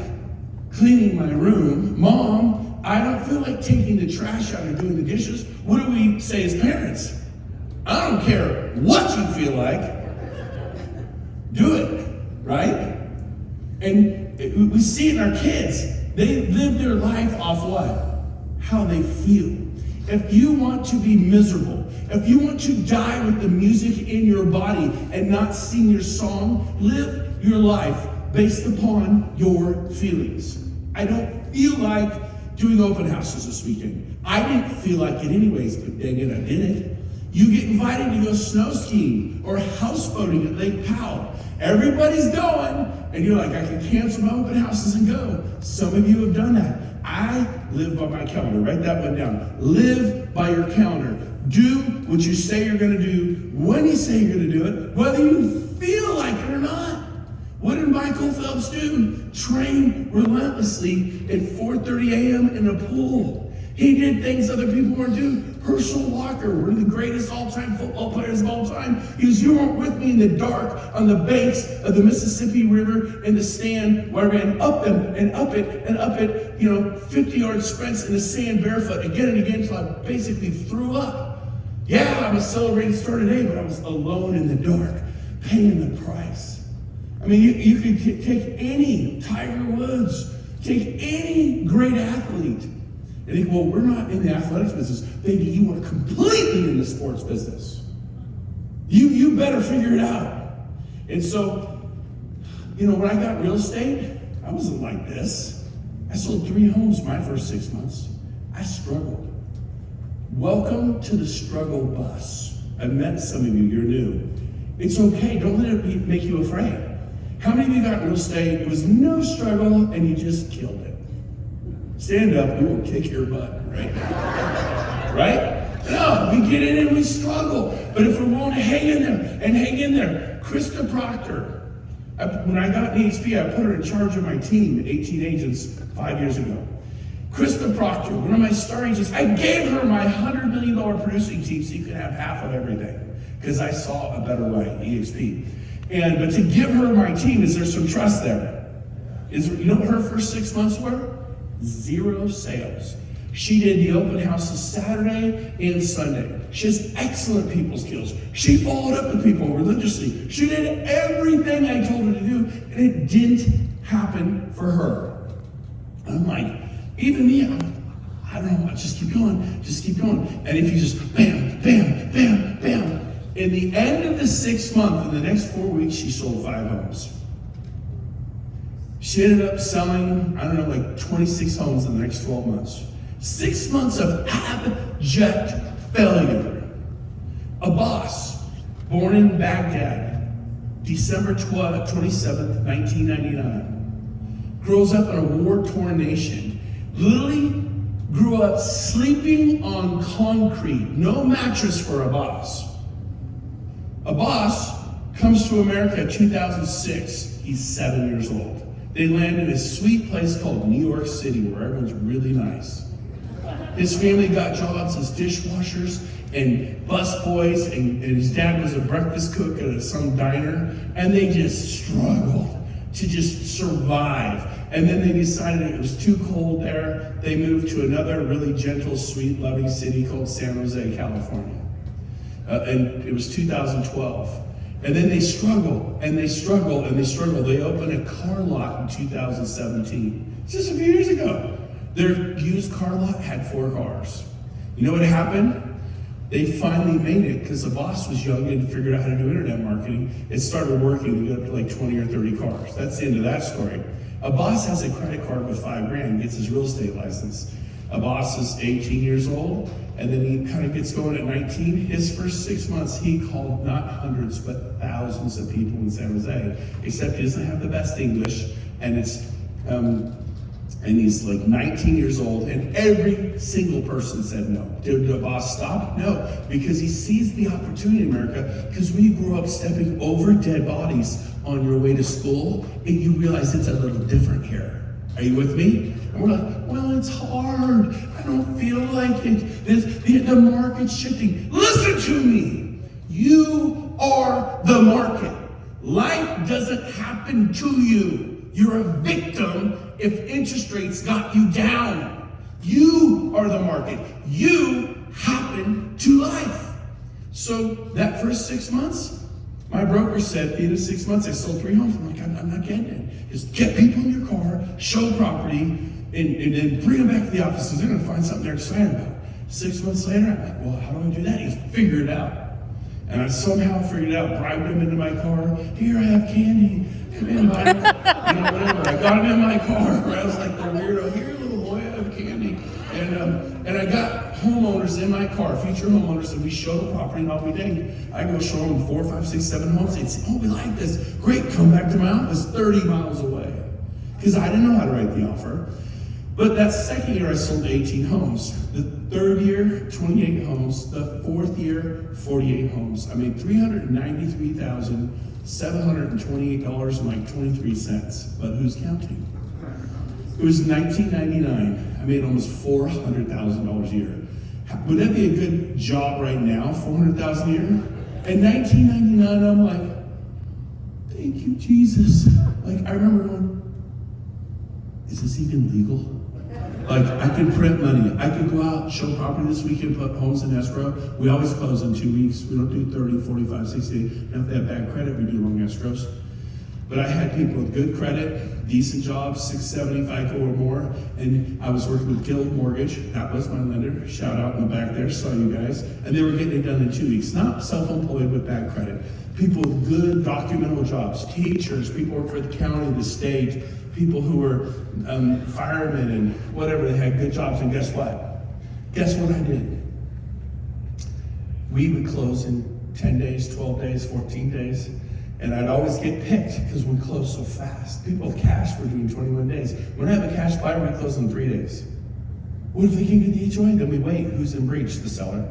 cleaning my room. Mom, I don't feel like taking the trash out or doing the dishes. What do we say as parents? I don't care what you feel like. Do it, right? And we see it in our kids. They live their life off what? How they feel. If you want to be miserable, if you want to die with the music in your body and not sing your song, live your life based upon your feelings. I don't feel like doing open houses this weekend. I didn't feel like it anyways, but dang it, I did it. You get invited to go snow skiing or houseboating at Lake Powell. Everybody's going, and you're like, I can cancel my open houses and go. Some of you have done that. I live by my calendar. Write that one down. Live by your calendar. Do what you say you're going to do when you say you're going to do it, whether you feel like it or not. What did Michael Phelps do? Train relentlessly at 4:30 a.m. in a pool. He did things other people weren't doing. Herschel Walker, one of the greatest all-time football players of all time. He was, you weren't with me in the dark on the banks of the Mississippi River in the stand where I ran up and up it, 50-yard sprints in the sand barefoot again and again until I basically threw up. Yeah, I was celebrating Star today, but I was alone in the dark, paying the price. I mean, you could take any Tiger Woods, take any great athlete. And they go, well, we're not in the athletics business. Baby, you are completely in the sports business. You better figure it out. And so, you know, when I got real estate, I wasn't like this. I sold 3 homes my first 6 months. I struggled. Welcome to the struggle bus. I met some of you, you're new. It's okay, don't let it make you afraid. How many of you got real estate? It was no struggle and you just killed it. Stand up, we will kick your butt, right? Right? No, we get in and we struggle. But if we're willing to hang in there and hang in there, Krista Proctor, when I got in EXP, I put her in charge of my team, 18 agents, 5 years ago. Krista Proctor, one of my star agents, I gave her my $100 million producing team so you could have half of everything. Because I saw a better way, EXP. But to give her my team, is there some trust there? You know what her first 6 months were? 0 sales. She did the open houses Saturday and Sunday. She has excellent people skills. She followed up with people religiously. She did everything I told her to do, and it didn't happen for her. I'm like, even me, I don't know, just keep going, just keep going. And if you just bam, bam, bam, bam. In the end of the 6th month, in the next 4 weeks, she sold 5 homes. She ended up selling, I don't know, like 26 homes in the next 12 months. 6 months of abject failure. A boss, born in Baghdad, December 27th, 1999, grows up in a war-torn nation, literally grew up sleeping on concrete, no mattress for a boss. A boss comes to America in 2006. He's 7 years old. They land in a sweet place called New York City where everyone's really nice. His family got jobs as dishwashers and busboys, and his dad was a breakfast cook at some diner, and they just struggled to just survive. And then they decided it was too cold there. They moved to another really gentle, sweet, loving city called San Jose, California. And it was 2012. And then they struggle, and they struggle, and they struggle. They opened a car lot in 2017. Just a few years ago. Their used car lot had 4 cars. You know what happened? They finally made it because the boss was young and figured out how to do internet marketing. It started working. They got up to like 20 or 30 cars. That's the end of that story. A boss has a credit card with $5,000, gets his real estate license. A boss is 18 years old, and then he kind of gets going at 19. His first 6 months, he called not hundreds, but thousands of people in San Jose, except he doesn't have the best English, and he's like 19 years old, and every single person said no. Did the boss stop? No, because he sees the opportunity in America, because when you grow up stepping over dead bodies on your way to school, and you realize it's a little different here. Are you with me? And we're like, well, it's hard. I don't feel like it. The market's shifting. Listen to me. You are the market. Life doesn't happen to you. You're a victim if interest rates got you down. You are the market. You happen to life. So that first 6 months, my broker said, at the end of 6 months, I sold 3 homes. I'm like, I'm not getting it. Just get people in your car, show property, and then bring them back to the office because they're going to find something they're excited about. 6 months later, I'm like, well, how do I do that? He's figure it out. And I somehow figured it out, bribed him into my car. Here, I have candy. Come in, whatever. I got him in my car. I was like the weirdo. Here, little boy, I have candy. And I got homeowners in my car, future homeowners, and we show the property and all we did. I go show them 4, 5, 6, 7 homes. They'd say, oh, we like this. Great, come back to my office 30 miles away. Because I didn't know how to write the offer. But that second year, I sold 18 homes. The third year, 28 homes. The fourth year, 48 homes. I made $393,728 and like 23 cents. But who's counting? It was 1999. I made almost $400,000 a year. Would that be a good job right now, $400,000 a year? In 1999, I'm like, thank you, Jesus. Like, I remember going, is this even legal? Like, I could print money. I could go out, show property this weekend, put homes in escrow. We always close in 2 weeks. We don't do 30, 45, 60. And if they have bad credit, we do long escrows. But I had people with good credit, decent jobs, 670 FICO or more, and I was working with Guild Mortgage. That was my lender. Shout out in the back there, saw you guys. And they were getting it done in 2 weeks. Not self-employed with bad credit. People with good documentable jobs, teachers, people who work for the county, the state, people who were firemen and whatever, they had good jobs. And guess what? Guess what I did? We would close in 10 days, 12 days, 14 days. And I'd always get picked because we close so fast. People with cash were doing 21 days. When I have a cash buyer, we close in 3 days. What if they can't get the HOA? Then we wait. Who's in breach? The seller.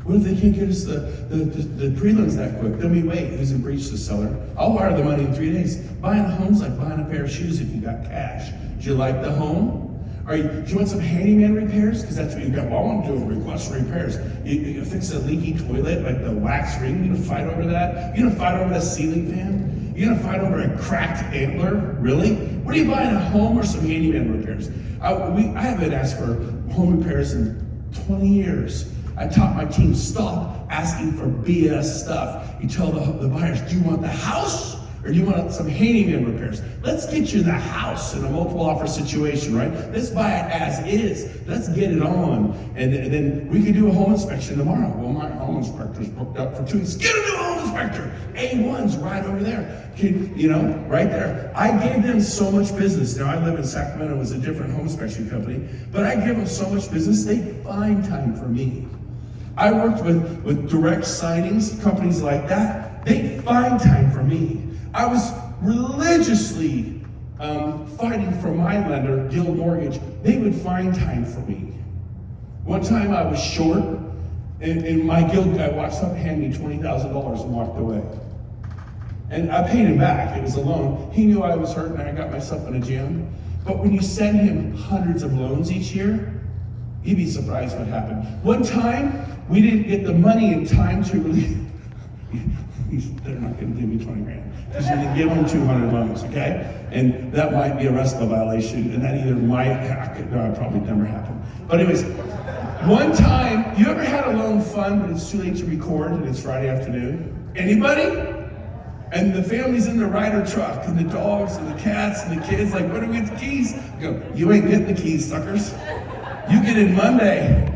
What if they can't get us the prelims that quick? Then we wait. Who's in breach? The seller. I'll wire the money in 3 days. Buying a home's like buying a pair of shoes if you got cash. Do you like the home? Do you want some handyman repairs? Because that's what you got. Well, I want to do a request for repairs. You fix a leaky toilet, like the wax ring. You're gonna fight over that? You're gonna fight over the ceiling fan? You're gonna fight over a cracked antler? Really? What are you buying, a home or some handyman repairs? I haven't asked for home repairs in 20 years. I taught my team, stop asking for BS stuff. You tell the buyers, do you want the house or do you want some handyman repairs? Let's get you the house in a multiple offer situation, right? Let's buy it as is. Let's get it on. And then we can do a home inspection tomorrow. Well, my home inspector's booked up for 2 weeks. Get a new home inspector. A1's right over there. Right there. I gave them so much business. Now, I live in Sacramento. It was a different home inspection company. But I give them so much business, they find time for me. I worked with direct signings, companies like that. They find time for me. I was religiously fighting for my lender, Guild Mortgage. They would find time for me. One time I was short, and my Guild guy walks up, handed me $20,000 and walked away. And I paid him back. It was a loan. He knew I was hurt and I got myself in a jam. But when you send him hundreds of loans each year, you'd be surprised what happened. One time, we didn't get the money in time to release. They're not going to give me 20 grand. Because you didn't give them 200 loans, okay? And that might be a RESPA violation, and that either might, no, it probably never happened. But anyways, one time, you ever had a loan fund, but it's too late to record, and it's Friday afternoon? Anybody? And the family's in the Ryder truck, and the dogs, and the cats, and the kids, like, where do we get the keys? I go, you ain't getting the keys, suckers. You get in Monday.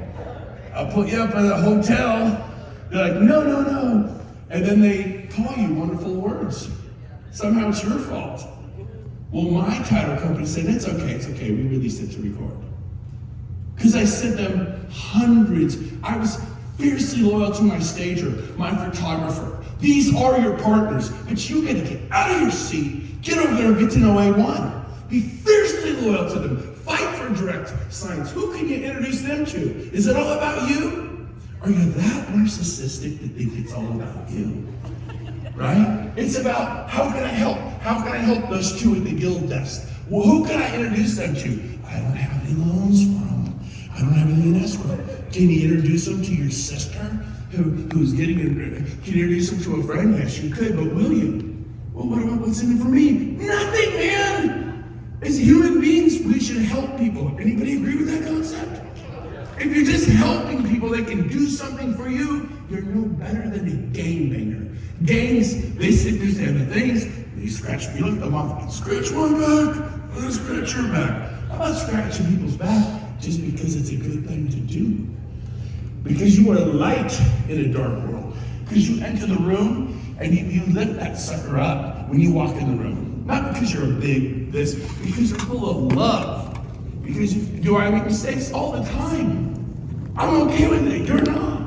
I'll put you up at a hotel. They're like, no, no, no. And then they call you wonderful words. Somehow it's your fault. Well, my title company said, it's okay, we released it to record. Because I sent them hundreds. I was fiercely loyal to my stager, my photographer. These are your partners, but you gotta get out of your seat, get over there and get to know A1. Be fiercely loyal to them. Fight for direct signs. Who can you introduce them to? Is it all about you? Are you that narcissistic to think it's all about you? Right? It's about, how can I help? How can I help those two at the Guild desk? Well, who can I introduce them to? I don't have any loans for them. I don't have anything in escrow. Can you introduce them to your sister who's getting it? Can you introduce them to a friend? Yes, you could, but will you? Well, what about what's in it for me? Nothing, man! As human beings, we should help people. Anybody agree with that concept? If you're just helping people, they can do something for you, you're no better than a gangbanger. Gangs, they sit there, they have the things, they scratch me, look, I'm off, scratch my back, I'm gonna scratch your back. I'm not scratching people's back just because it's a good thing to do. Because you are light in a dark world. Because you enter the room and you lift that sucker up when you walk in the room. Not because you're a big this, because you're full of love. Because do I make mistakes all the time? I'm okay with it, you're not.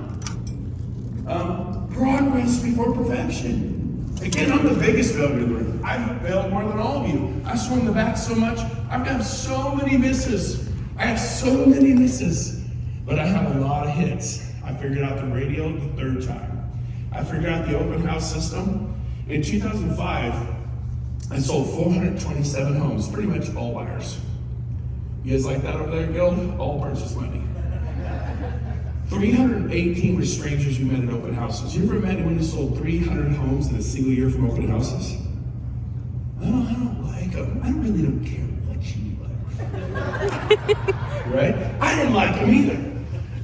Progress before perfection. Again, I'm the biggest failure in the room. I've failed more than all of you. I swung the bat so much. I've got so many misses. I have so many misses. But I have a lot of hits. I figured out the radio the third time. I figured out the open house system. In 2005, I sold 427 homes, pretty much all buyers. You guys like that over there, Guild? All purchase money. 318 were strangers you met at open houses. You ever met anyone who sold 300 homes in a single year from open houses? I don't like them. I really don't care what you like. Right? I didn't like them either.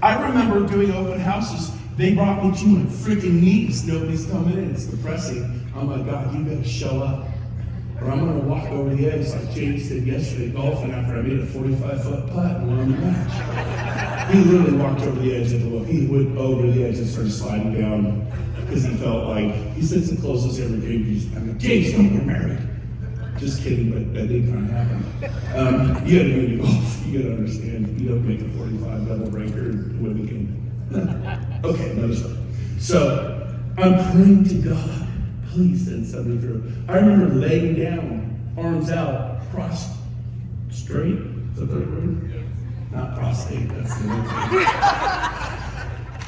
I remember doing open houses. They brought me to my freaking knees. Nobody's coming in. It's depressing. Oh my God, you gotta show up. or I'm gonna walk over the edge like James did yesterday golfing after I made a 45-foot putt and won the match. He literally walked over the edge of the look. He went over the edge and started sliding down because he felt like, he said it's the closest he ever came. I mean, James, don't get married. Just kidding, but that did kind of happen. You gotta do golf. You gotta understand. You don't make a 45 double breaker and win the game. Okay, another story. So I'm praying to God, please send somebody through. I remember laying down, arms out, cross straight. Is that the right word? Not prostate. That's the other thing.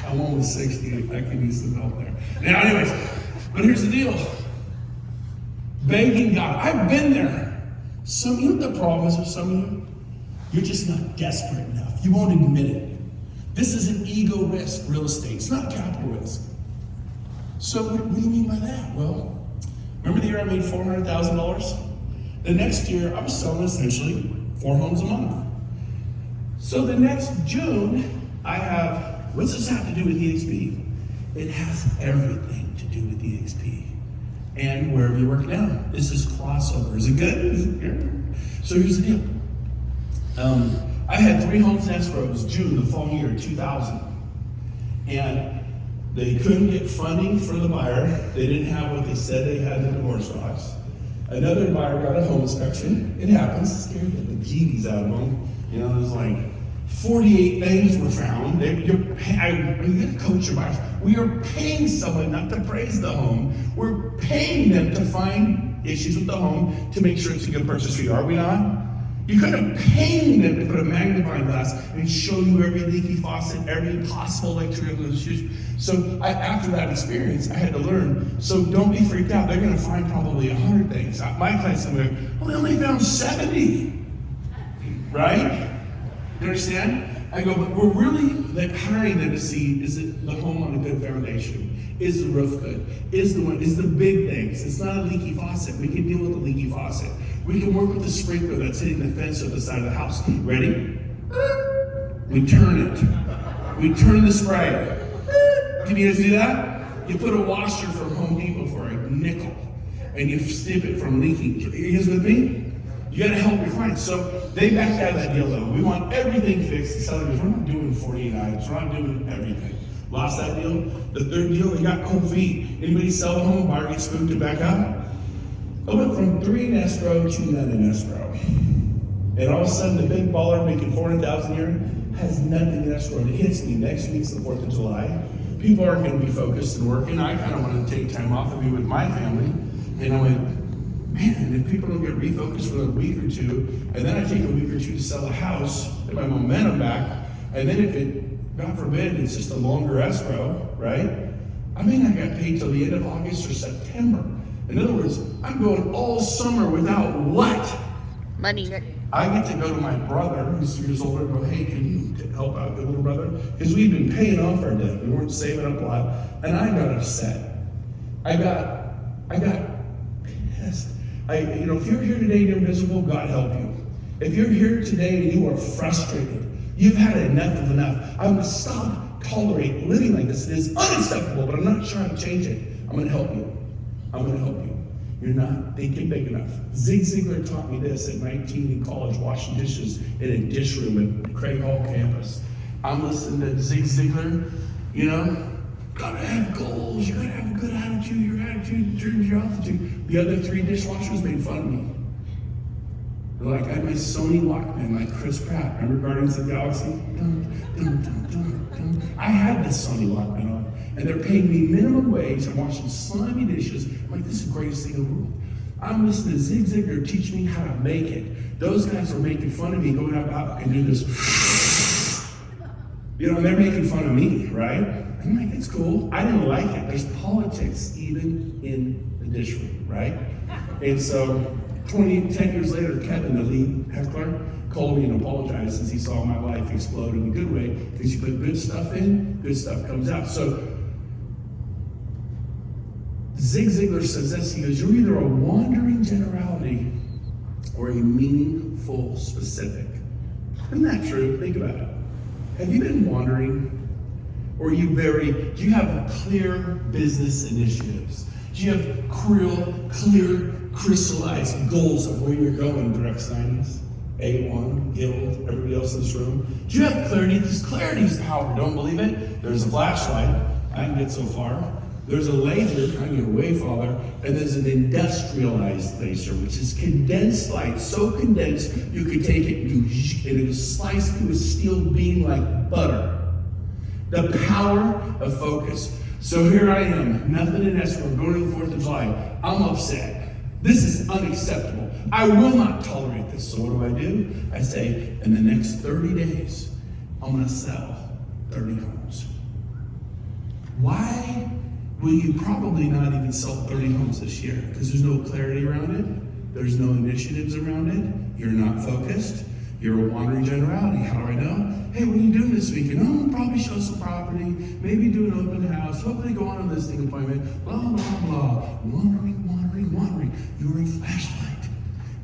I'm almost 60. I can use some help there. Now, anyways, but here's the deal. Begging God. I've been there. You know what the problem is with some of you? You're just not desperate enough. You won't admit it. This is an ego risk, real estate. It's not capital risk. So what do you mean by that? Well, remember the year I made $400,000? The next year, I was selling essentially 4 homes a month. So the next June, I have, what's this have to do with EXP? It has everything to do with EXP. And wherever you work now, this is crossover. Is it good? Is it good? So here's the deal. I had 3 homes in escrow. It was June, the following year, 2000. And they couldn't get funding for the buyer. They didn't have what they said they had in the divorce docs. Another buyer got a home inspection. It happens. It scared the bejeebies out of them. You know, there's like 48 things were found. You gotta coach your buyers. We are paying someone not to praise the home. We're paying them to find issues with the home to make sure it's a good purchase for you. Are we not? You could have paid them to put a magnifying glass and show you every leaky faucet, every possible electrical issue. So after that experience, I had to learn. So don't be freaked out. They're going to find probably 100 things. My clients are like, well, they only found 70. Right? You understand? I go, but we're really hiring them to see, is it the home on a good foundation? Is the roof good? Is the big things? It's not a leaky faucet. We can deal with the leaky faucet. We can work with the sprinkler that's hitting the fence at the side of the house. Ready? We turn it. We turn the sprayer. Can you guys do that? You put a washer from Home Depot for a nickel, and you stop it from leaking. You guys with me? You gotta help your clients. So they backed out of that deal though. We want everything fixed. The seller goes, we're not doing 48 items. We're not doing everything. Lost that deal. The third deal, they got cold feet. Anybody sell a home, buyer gets moved it back out? I went from 3 in escrow to none in escrow. And all of a sudden, the big baller making $400,000 a year has nothing in escrow. And it hits me. Next week's the 4th of July. People aren't going to be focused and working. I kind of want to take time off and be with my family. And I went, man, if people don't get refocused for a week or two, and then I take a week or two to sell a house, get my momentum back, and then if it, God forbid, it's just a longer escrow, right? I may not get paid till the end of August or September. In other words, I'm going all summer without what? Money. I get to go to my brother, who's 3 years older, and go, hey, can you help out the little brother? Because we've been paying off our debt. We weren't saving up a lot. And I got upset. I got pissed. If you're here today and you're miserable, God help you. If you're here today and you are frustrated, you've had enough of enough. I would stop, tolerate living like this. It is unacceptable, but I'm not sure how to change it. I'm going to help you. I'm going to help you. You're not thinking big enough. Zig Ziglar taught me this at 19 in college, washing dishes in a dish room at Craig Hall campus. I'm listening to Zig Ziglar, gotta have goals, you gotta have a good attitude, your attitude determines your altitude. The other 3 dishwashers made fun of me. They're like, I had my Sony Walkman, like Chris Pratt. Remember Guardians of the Galaxy? I had this Sony Walkman on, and they're paying me minimum wage. I'm washing slimy dishes. I'm like, this is the greatest thing in the world. I'm listening to Zig Ziglar teach me how to make it. Those guys are making fun of me, going out and doing this. And they're making fun of me, right? I'm like, it's cool. I didn't like it. There's politics even in the dish room, right? And so 10 years later, Kevin, the lead heckler, called me and apologized since he saw my life explode in a good way, because you put good stuff in, good stuff comes out. So Zig Ziglar says this, he goes, you're either a wandering generality or a meaningful specific. Isn't that true? Think about it. Have you been wandering? Or do you have clear business initiatives? Do you have clear, crystallized goals of where you're going, direct signings? A1, Guild, everybody else in this room. Do you have clarity? Because clarity is power. Don't believe it? There's a flashlight. I can get so far. There's a laser. I can get way farther. And there's an industrialized laser, which is condensed light. So condensed, you could take it and it was sliced through a steel beam like butter. The power of focus. So here I am, nothing in escrow, going to the 4th of July. I'm upset. This is unacceptable. I will not tolerate this. So what do? I say, in the next 30 days, I'm gonna sell 30 homes. Why will you probably not even sell 30 homes this year? Because there's no clarity around it. There's no initiatives around it. You're not focused. You're a wandering generality. How do I know? Hey, what are you doing this weekend? Oh, I'll probably show some property, maybe do an open house, hopefully go on a listing appointment, blah, blah, blah. Wandering. You're a flashlight.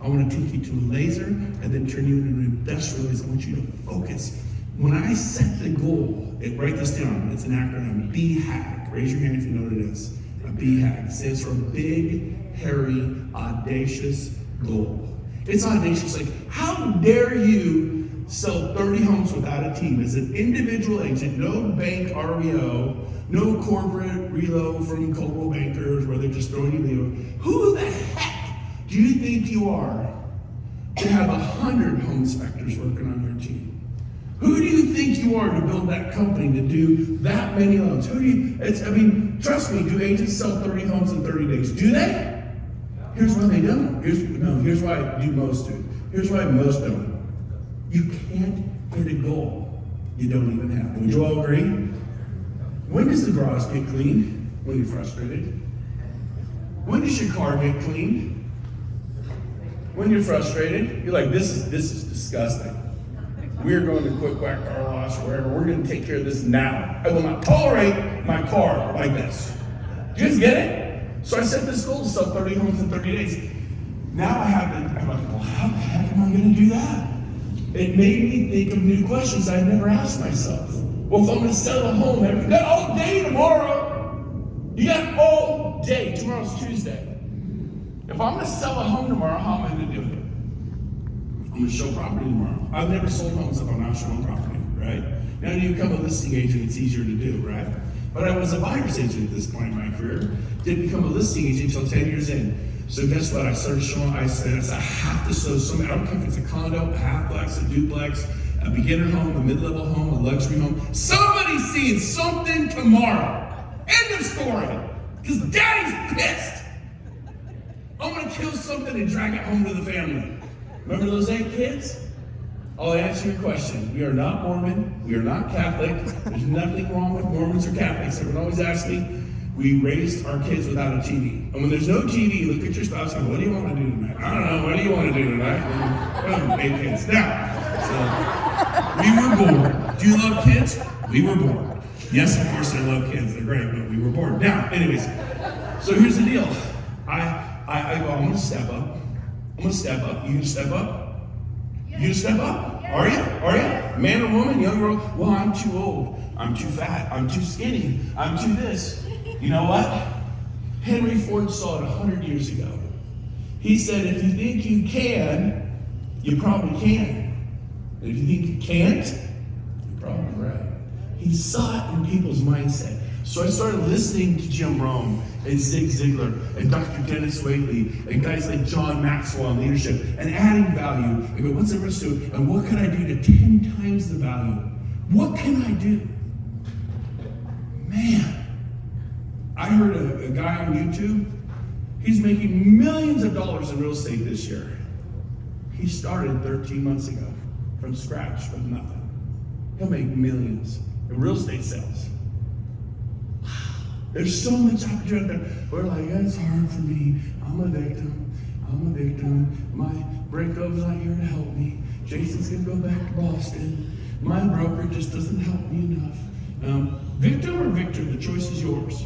I want to take you to a laser and then turn you into an industrialized. I want you to focus. When I set the goal, write this down. It's an acronym, BHAG. Raise your hand if you know what it is. A BHAG stands for big, hairy, audacious goal. It's audacious. Like, how dare you sell 30 homes without a team as an individual agent, no bank REO, no corporate reload from Coldwell Bankers where they're just throwing you the. Who the heck do you think you are to have 100 home inspectors working on your team? Who do you think you are to build that company to do that many loans? Trust me, do agents sell 30 homes in 30 days? Do they? Here's why they don't. Here's why most do. Here's why most don't. You can't hit a goal you don't even have. Would you all agree? When does the garage get cleaned? When you're frustrated. When does your car get cleaned? When you're frustrated. You're like, this is disgusting. We're going to Quick Quack Car Wash or wherever. We're going to take care of this now. I will not tolerate my car like this. Do you guys get it? So I set this goal to sell 30 homes in 30 days. Now I'm like, well, how the heck am I going to do that? It made me think of new questions I never asked myself. Well, if I'm going to sell a home, you got all day tomorrow. You got all day. Tomorrow's Tuesday. If I'm going to sell a home tomorrow, how am I going to do it? I'm going to show property tomorrow. I've never sold homes if I'm not showing property, right? Now you become a listing agent, it's easier to do, right? But I was a buyer's agent at this point in my career. Didn't become a listing agent until 10 years in. So guess what? I started showing, I said, I have to show something. I don't care if it's a condo, a halfplex, a duplex, a beginner home, a mid-level home, a luxury home. Somebody's seeing something tomorrow. End of story. Because daddy's pissed. I'm going to kill something and drag it home to the family. Remember those 8 kids? I'll answer your question. We are not Mormon. We are not Catholic. There's nothing wrong with Mormons or Catholics. Everyone always asks me. We raised our kids without a TV. And when there's no TV, you look at your spouse and go, what do you want to do tonight? I don't know. What do you want to do tonight? Well, 8 kids. Now, so we were born. Do you love kids? We were born. Yes, of course I love kids. They're great, but we were born. Now, anyways, so here's the deal. I go, I'm going to step up. I'm going to step up. You going to step up? You going to step up? Are you? Are you? Man or woman, young girl? Well, I'm too old. I'm too fat. I'm too skinny. I'm too this. You know what? Henry Ford saw it 100 years ago. He said, if you think you can, you probably can. And if you think you can't, you're probably right. He saw it in people's mindset. So I started listening to Jim Rohn and Zig Ziglar and Dr. Dennis Whaley and guys like John Maxwell in leadership and adding value. I go, what's the rest to it? And what can I do to 10 times the value? What can I do? Man. I heard a guy on YouTube, he's making millions of dollars in real estate this year. He started 13 months ago from scratch with nothing. He'll make millions in real estate sales. Wow. There's so much opportunity out there. We're like, it's hard for me. I'm a victim. My Brent Gove's not here to help me. Jason's gonna go back to Boston. My broker just doesn't help me enough. Victim or victor, the choice is yours.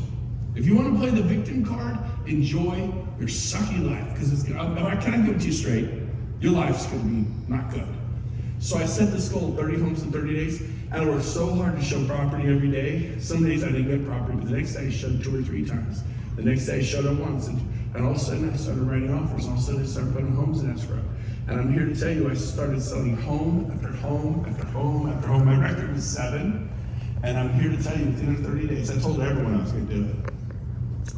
If you want to play the victim card, enjoy your sucky life, because it's gonna, can I give it to you straight? Your life's gonna be not good. So I set this goal, 30 homes in 30 days, and I worked so hard to show property every day. Some days I didn't get property, but the next day I showed 2 or 3 times. The next day I showed up once, and all of a sudden I started writing offers. All of a sudden I started putting homes in escrow. And I'm here to tell you, I started selling home after home after home after home. My record was 7. And I'm here to tell you, within 30 days, I told everyone I was going to do it.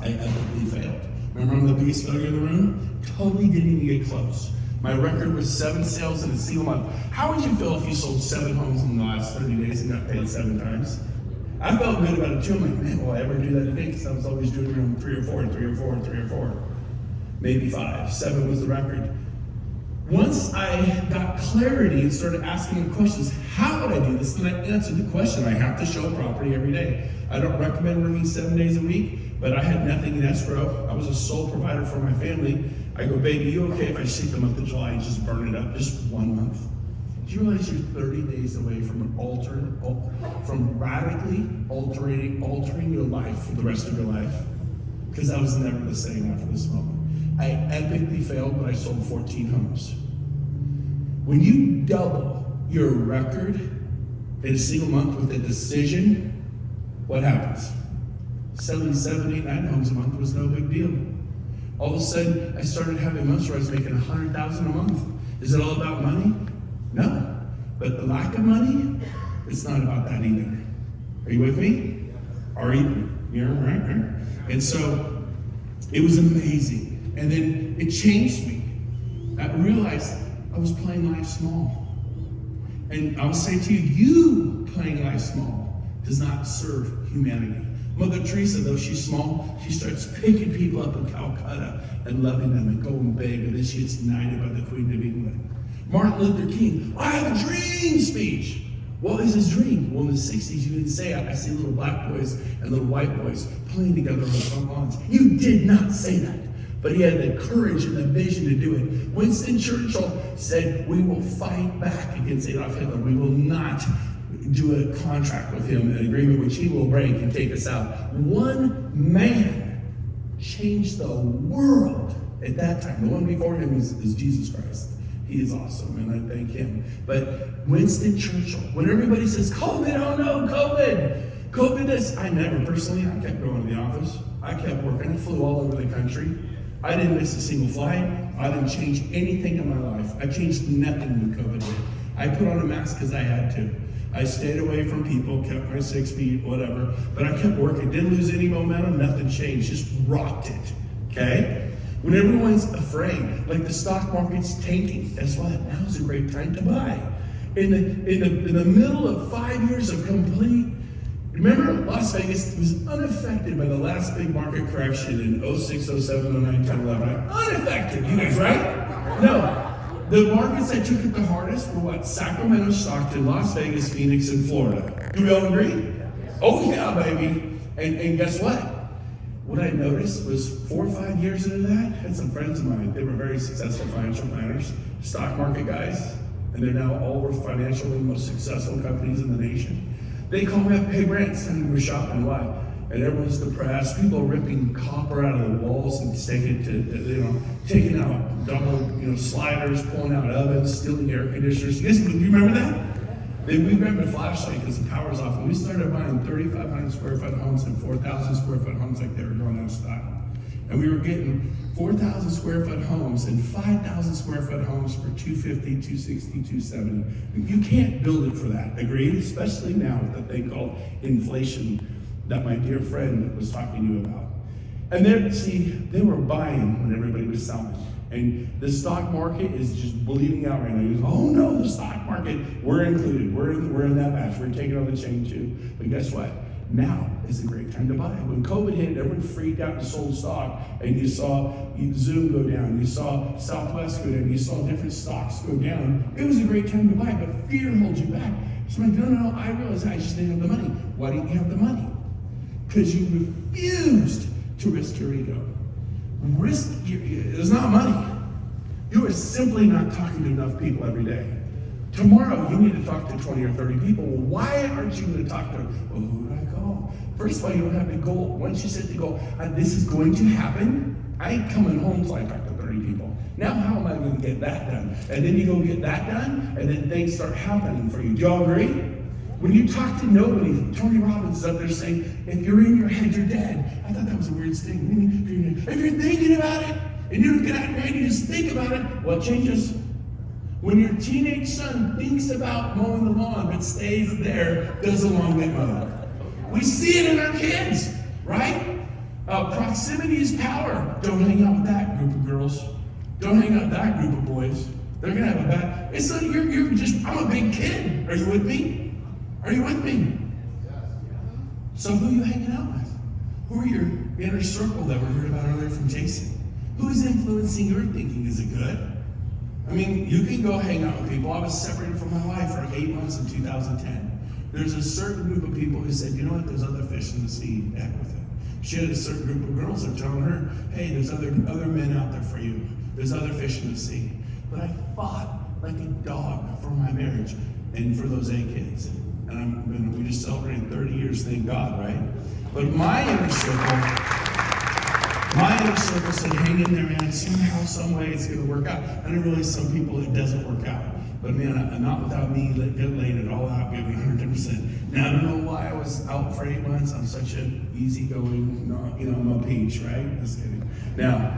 I completely failed. Remember, I'm the biggest failure in the room? Totally didn't even get close. My record was 7 sales in a single month. How would you feel if you sold 7 homes in the last 30 days and got paid 7 times? I felt good about it too. I'm like, man, will I ever do that again? Because I was always doing around 3 or 4, 3 or 4, 3 or 4. Maybe 5. 7 was the record. Once I got clarity and started asking the questions, how would I do this? Then I answered the question. I have to show property every day. I don't recommend working 7 days a week, but I had nothing in escrow. I was a sole provider for my family. I go, baby, you okay if I just take the month of July and just burn it up? Just 1 month. Do you realize you're 30 days away from radically altering your life for the rest of your life? Because I was never the same after this moment. I epically failed, but I sold 14 homes. When you double your record in a single month with a decision, what happens? Selling 7, 8, 9 homes a month was no big deal. All of a sudden, I started having months where I was making $100,000 a month. Is it all about money? No. But the lack of money, it's not about that either. Are you with me? Are you? Yeah, right. And so, it was amazing. And then it changed me. I realized I was playing life small. And I'll say to you, you playing life small does not serve humanity. Mother Teresa, though she's small, she starts picking people up in Calcutta and loving them and going big, and then she gets knighted by the Queen of England. Martin Luther King, I have a dream speech. What is his dream? Well, in the 60s, you didn't say it. I see little black boys and little white boys playing together on the front lawns. You did not say that. But he had the courage and the vision to do it. Winston Churchill said, we will fight back against Adolf Hitler. We will not do a contract with him, an agreement which he will break and take us out. One man changed the world at that time. The one before him is Jesus Christ. He is awesome, and I thank him. But Winston Churchill, when everybody says, COVID, oh no, COVID this, I never personally, I kept going to the office. I kept working. I flew all over the country. I didn't miss a single flight. I didn't change anything in my life. I changed nothing when COVID hit. I put on a mask because I had to. I stayed away from people, kept my 6 feet, whatever, but I kept working. Didn't lose any momentum, nothing changed, just rocked it, okay? When everyone's afraid, like the stock market's tanking, guess what? Now's a great time to buy. In the middle of 5 years of complete, remember Las Vegas was unaffected by the last big market correction in 06, 07, 09, 10, 11. Unaffected, you guys, right? No. The markets that took it the hardest were what? Sacramento, Stockton, Las Vegas, Phoenix, and Florida. Do we all agree? Oh yeah, baby. And guess what? What I noticed was 4 or 5 years into that, I had some friends of mine. They were very successful financial planners, stock market guys, and they're now all the financially most successful companies in the nation. They call me up, hey Brent, we were shopping, why? And everyone's depressed. People are ripping copper out of the walls and taking taking out double, sliders, pulling out ovens, stealing air conditioners. Do you remember that? Then we grabbed a flashlight because the power's off, and we started buying 3,500 square foot homes and 4,000 square foot homes like they were going out of style. And we were getting 4,000 square foot homes and 5,000 square foot homes for $250, $260, $270. You can't build it for that, agreed? Especially now with the thing called inflation that my dear friend was talking to you about. And they were buying when everybody was selling. And the stock market is just bleeding out right now. You go, oh no, the stock market, we're included. We're in that batch. We're taking on the chain too. But guess what? Now is a great time to buy. When COVID hit, everyone freaked out and sold stock, and you saw Zoom go down, you saw Southwest go down, you saw different stocks go down. It was a great time to buy, but fear holds you back. So I'm like, no, I realized I just didn't have the money. Why didn't you have the money? Because you refused to risk your ego. It's not money. You are simply not talking to enough people every day. Tomorrow, you need to talk to 20 or 30 people. Well, why aren't you going to talk to them? Well, who would I call? First of all, you don't have the goal. Once you set the goal, this is going to happen, I ain't coming home until I talk to 30 people. Now, how am I going to get that done? And then you go get that done, and then things start happening for you. Do y'all agree? When you talk to nobody, Tony Robbins is up there saying, if you're in your head, you're dead. I thought that was a weird thing. If you're thinking about it, and you don't get out of your head, you just think about it, well, it changes. When your teenage son thinks about mowing the lawn, but stays there, does the lawn get mowed? We see it in our kids, right? Proximity is power. Don't hang out with that group of girls. Don't hang out with that group of boys. They're gonna have a bad. It's like you're just. I'm a big kid. Are you with me? Are you with me? So who are you hanging out with? Who are your inner circle that we heard about earlier from Jason? Who is influencing your thinking? Is it good? I mean, you can go hang out with people. I was separated from my wife for 8 months in 2010. There's a certain group of people who said, you know what, there's other fish in the sea, heck with it. She had a certain group of girls that were telling her, hey, there's other men out there for you. There's other fish in the sea. But I fought like a dog for my marriage and for those 8 kids. And we just celebrated 30 years, thank God, right? But my inner circle said, hang in there, man. Somehow, some way it's going to work out. And I realize some people it doesn't work out. But man, not without me laying it all out, giving 100%. Now, I don't know why I was out for 8 months. I'm such an easygoing, I'm a peach, right? Just kidding. Now,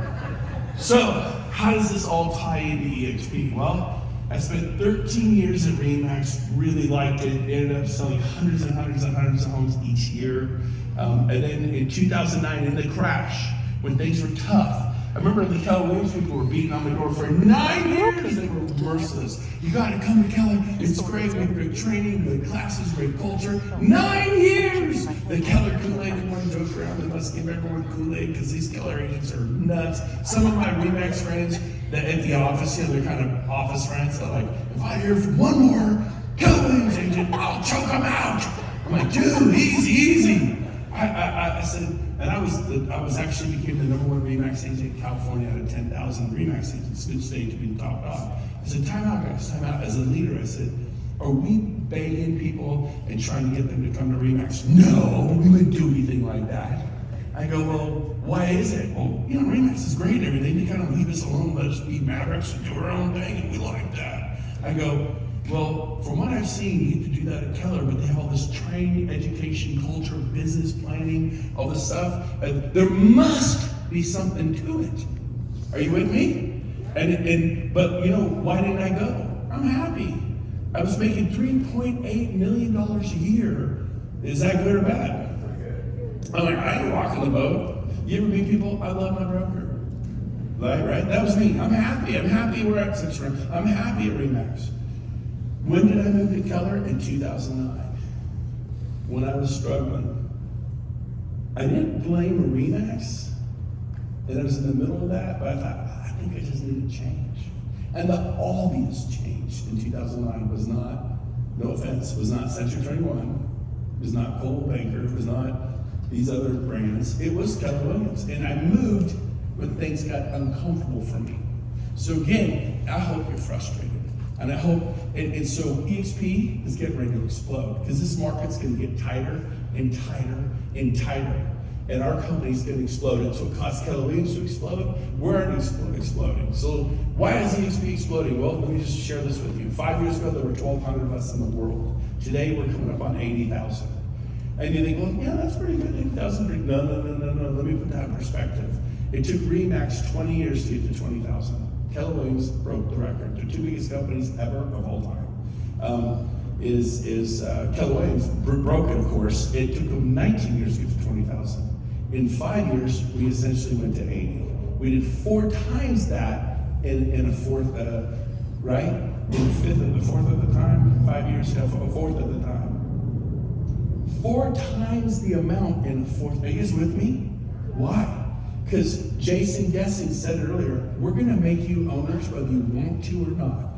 so how does this all tie into EXP? Well, I spent 13 years at RE/MAX, really liked it, ended up selling hundreds and hundreds and hundreds of homes each year. And then in 2009, in the crash, when things were tough, I remember the Keller Williams people were beating on my door for 9 years. They were merciless. You got to come to Keller. It's great. We have great training, good classes, great culture. 9 years. The Keller Kool-Aid, they want to joke around. They must give everyone Kool-Aid because these Keller agents are nuts. Some of my RE/MAX friends that at the office, they're kind of office friends. They're like, if I hear from one more Keller Williams agent, I'll choke them out. I'm like, dude, easy. I said, and I was actually became the #1 RE/MAX agent in California out of 10,000 RE/MAX agents. Good state to be the top dog. I said, time out, guys, time out. As a leader, I said, are we begging people and trying to get them to come to RE/MAX? No, we wouldn't do anything like that. I go, well, why is it? Well, RE/MAX is great and everything. They kind of leave us alone, let us be mavericks and do our own thing, and we like that. I go, well, from what I've seen, you get to do that at Keller, but they have all this training, education, culture, business planning, all this stuff. There must be something to it. Are you with me? But why didn't I go? I'm happy. I was making $3.8 million a year. Is that good or bad? I'm like, I ain't walking the boat. You ever meet people? I love my broker. Right? That was me. I'm happy. I'm happy we're at Silverton. I'm happy at RE/MAX. When did I move to Keller? In 2009. When I was struggling. I didn't blame RE/MAX. And I was in the middle of that, but I thought, I think I just need to change. And the obvious change in 2009 was not, no offense, was not Century 21, was not Coldwell Banker, was not these other brands. It was Keller Williams. And I moved when things got uncomfortable for me. So again, I hope you're frustrated. And I hope, and so EXP is getting ready to explode because this market's going to get tighter and tighter and tighter. And our company's going to explode. And so it costs Keller Williams to explode. We're exploding. So why is EXP exploding? Well, let me just share this with you. 5 years ago, there were 1,200 of us in the world. Today, we're coming up on 80,000. And you think, well, yeah, that's pretty good. 80,000. No. Let me put that in perspective. It took RE/MAX 20 years to get to 20,000. Keller Williams broke the record. The 2 biggest companies ever of all time. Keller Williams broke it, of course. It took them 19 years to get to 20,000. In 5 years, we essentially went to 80. We did 4 times that in a fourth, right? In a fourth of the time. 5 years, a fourth of the time. 4 times the amount in a fourth. Are you guys with me? Why? Because Gesing said earlier, we're going to make you owners whether you want to or not.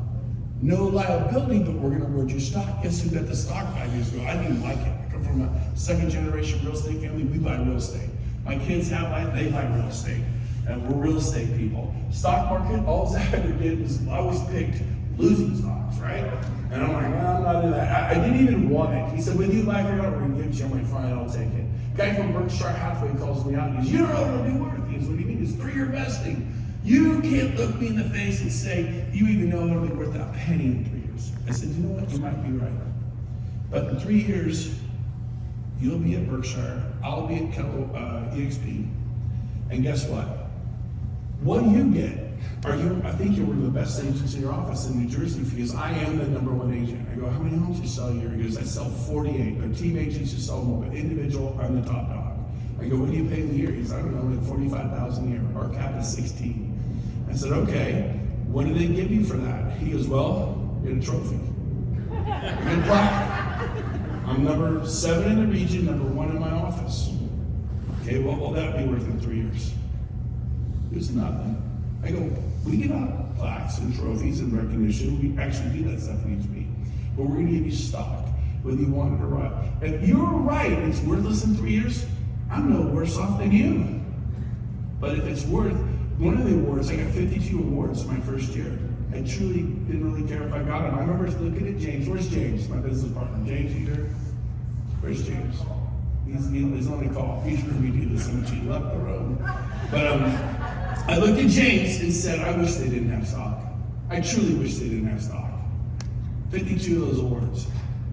No liability, but we're going to reward your stock. Guess who got the stock 5 years ago? I didn't like it. I come from a second-generation real estate family. We buy real estate. My kids have life, they buy real estate. And we're real estate people. Stock market, all I ever did was I always picked losing stocks, right? And I'm like, no, I'm not in that. I didn't even want it. He said, when you like it, we're going to give it to you. I'm like, fine, I'll take it. Guy from Berkshire Hathaway calls me out and goes, you don't know what a new worth is. What do you mean? It's 3-year vesting. You can't look me in the face and say, you even know it'll be worth a penny in 3 years. I said, you know what? You might be right. But in 3 years, you'll be at Berkshire, I'll be at EXP, and guess what? What do you get? I think you're one of the best agents in your office in New Jersey because I am the #1 agent. I go, how many homes you sell a year? He goes, I sell 48. They're team agents who sell more, but individual, I'm the top dog. I go, what do you pay in the year? He's, I don't know, like $45,000 a year. Our cap is 16. I said, okay, what do they give you for that? He goes, well, you get a trophy. You get a plaque. I'm number 7 in the region, #1 in my office. Okay, what will that be worth in 3 years? It's nothing. I go, we give out plaques and trophies and recognition. We actually do that stuff at HB. But we're gonna give you stock, whether you want it or not. If you're right, it's worthless in 3 years, I'm no worse off than you. But if it's worth, one of the awards, I got 52 awards my first year. I truly didn't really care if I got them. I remember looking at James. Where's James, my business partner? James, you here? Where's James? He's on a call. He's heard me do this so much he left the room. But I looked at James and said, I wish they didn't have stock. I truly wish they didn't have stock. 52 of those awards.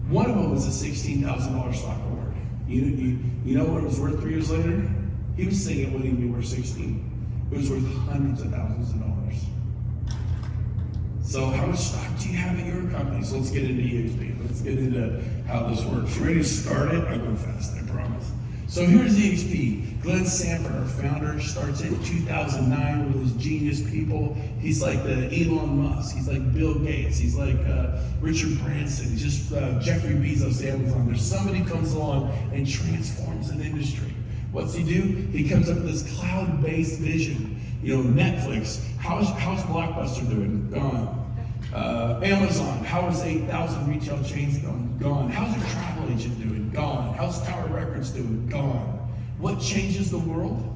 One of them was a $16,000 stock award. You know what it was worth 3 years later? He was saying it wouldn't even be worth 16. It was worth hundreds of thousands of dollars. So how much stock do you have at your company? So let's get into EXP. Let's get into how this works. You ready to start it? I'll go fast, I promise. So here's EXP. Glenn Sanford, our founder, starts in 2009 with those genius people. He's like the Elon Musk. He's like Bill Gates. He's like Richard Branson. He's just Jeffrey Bezos, Amazon. There's somebody who comes along and transforms an industry. What's he do? He comes up with this cloud-based vision. You know, Netflix, how's Blockbuster doing? Gone. Amazon, how is 8,000 retail chains going? Gone. How's your travel agent doing? Gone. How's Tower Records doing? Gone. What changes the world?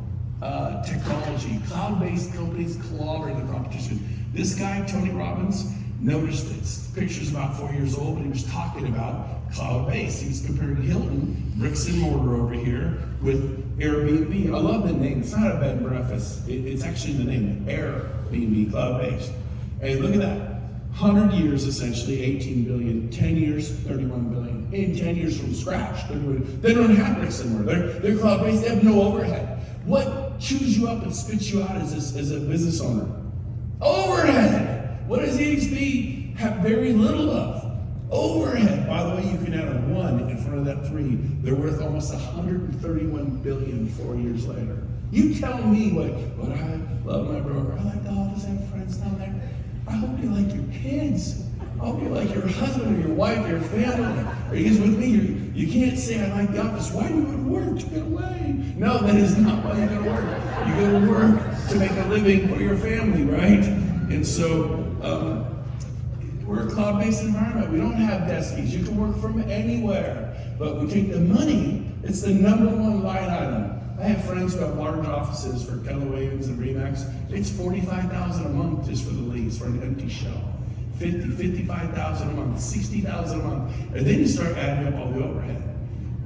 Technology. Cloud-based companies collaborate in the competition. This guy, Tony Robbins, noticed it. The picture's about 4 years old, but he was talking about cloud-based. He was comparing Hilton, bricks and mortar over here, with Airbnb. I love the name. It's not a bed and breakfast. It's actually the name, Airbnb, cloud-based. And look at that. 100 years, essentially, 18 billion. 10 years, 31 billion. In 10 years from scratch. They don't have bricks and mortar. They're cloud-based. They have no overhead. What chews you up and spits you out as a business owner? Overhead. What does EXP have very little of? Overhead. By the way, you can add a 1 in front of that 3. They're worth almost 131 billion 4 years later. You tell me what I love my broker. I like the office. I have friends down there. I hope you like your kids. I hope you like your husband or your wife or your family. Are you guys with me? You can't say I like the office. Why do you go to work? To get away. No, that is not why you go to work. You go to work to make a living for your family, right? And so, we're a cloud-based environment. We don't have desk fees. You can work from anywhere. But we take the money, it's the #1 line item. I have friends who have large offices for Keller Williams and Remax. It's $45,000 a month just for the lease, for an empty shell. $55,000 a month, $60,000 a month. And then you start adding up all the overhead.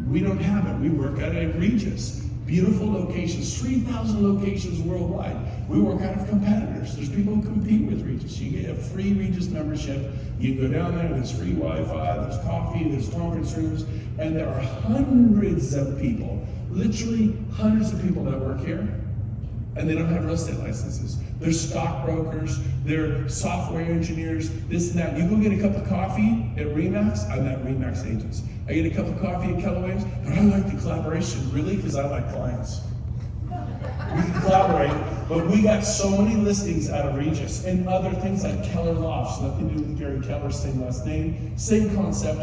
We don't have it. We work out at Regis. Beautiful locations, 3,000 locations worldwide. We work out of competitors. There's people who compete with Regis. You get a free Regis membership. You go down there, there's free Wi-Fi, there's coffee, there's conference rooms, and there are hundreds of people, literally hundreds of people that work here, and they don't have real estate licenses. They're stockbrokers, they're software engineers, this and that. You go get a cup of coffee at Remax, I'm not Remax agents. I get a cup of coffee at Keller Williams, but I like the collaboration, really, because I like clients. We can collaborate, but we got so many listings out of Regis and other things like Keller Lofts, nothing to do with Gary Keller, same last name, same concept.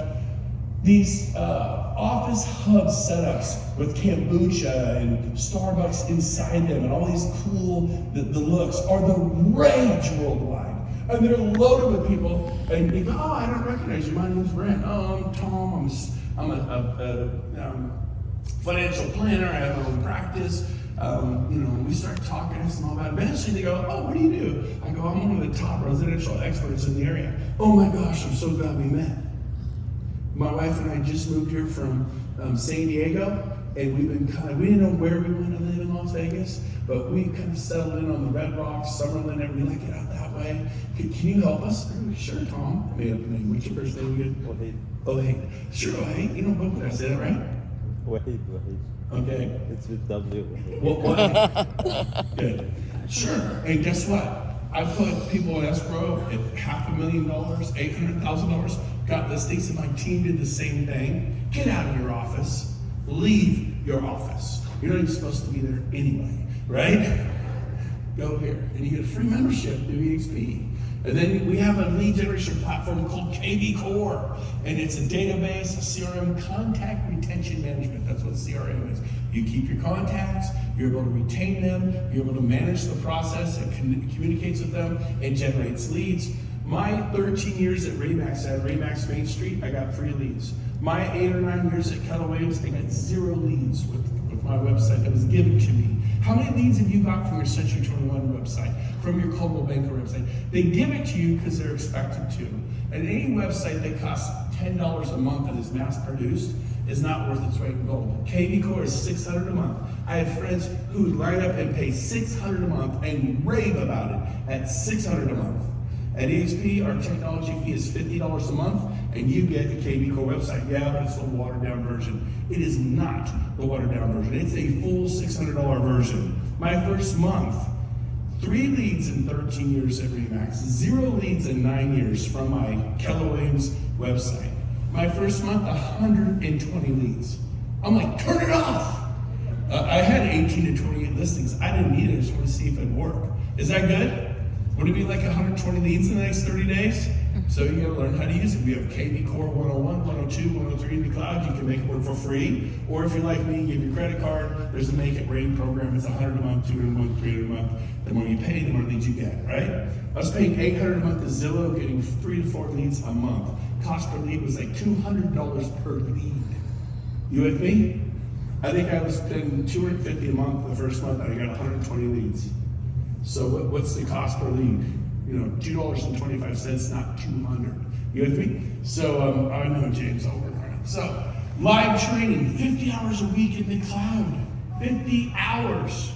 These office hub setups with kombucha and Starbucks inside them and all these cool, the looks are the rage worldwide. And they're loaded with people, and you go, oh, I don't recognize you, my name's Brent. Oh, I'm Tom, I'm a financial planner, I have my own practice. We start talking to them all about it. Eventually they go, oh, what do you do? I go, I'm one of the top residential experts in the area. Oh my gosh, I'm so glad we met. My wife and I just moved here from San Diego, and we didn't know where we wanted to live in Las Vegas, but we kind of settled in on the Red Rocks, Summerlin, and we like it out that that way. Can you help us? Sure, Tom. I made up the name. What's your first name again? Oh, hey. Sure, oh, hey. You know, did I say that right? Wahid. Okay. It's with W. What? Good. Sure. And guess what? I put people in escrow at $500,000, $800,000, got listings, and my team did the same thing. Get out of your office. Leave your office. You're not even supposed to be there anyway, right? Go here. And you get a free membership to EXP. And then we have a lead generation platform called KV Core. And it's a database, a CRM, contact retention management. That's what CRM is. You keep your contacts, you're able to retain them, you're able to manage the process, it communicates with them, it generates leads. My 13 years at Remax, at Remax Main Street, I got 3 leads. My 8 or 9 years at Keller Williams, I got 0 leads with my website that was given to me. How many leads have you got from your Century 21 website, from your Coldwell Banker website? They give it to you because they're expected to. And any website that costs $10 a month and is mass produced is not worth its weight in gold. KV Core is $600 a month. I have friends who line up and pay $600 a month and rave about it at $600 a month. At EXP, our technology fee is $50 a month, and you get a KV Core website. Yeah, but it's the watered down version. It is not the watered down version. It's a full $600 version. My first month, 3 leads in 13 years at Remax, 0 leads in 9 years from my Keller Williams website. My first month, 120 leads. I'm like, turn it off. I had 18 to 28 listings. I didn't need it. I just want to see if it'd work. Is that good? Would it be like 120 leads in the next 30 days? So you gotta learn how to use it. We have KV Core 101, 102, 103 in the cloud. You can make it work for free. Or if you're like me, give your credit card. There's a Make It Rain program. It's $100 a month, $200 a month, $300 a month. The more you pay, the more leads you get, right? I was paying $800 a month to Zillow, getting 3 to 4 leads a month. Cost per lead was like $200 per lead. You with me? I think I was paying $250 a month the first month. I got 120 leads. So what's the cost per lead? You know, $2.25, not $200. You with me? So I know James, I'll work on it. So live training, 50 hours a week in the cloud. 50 hours.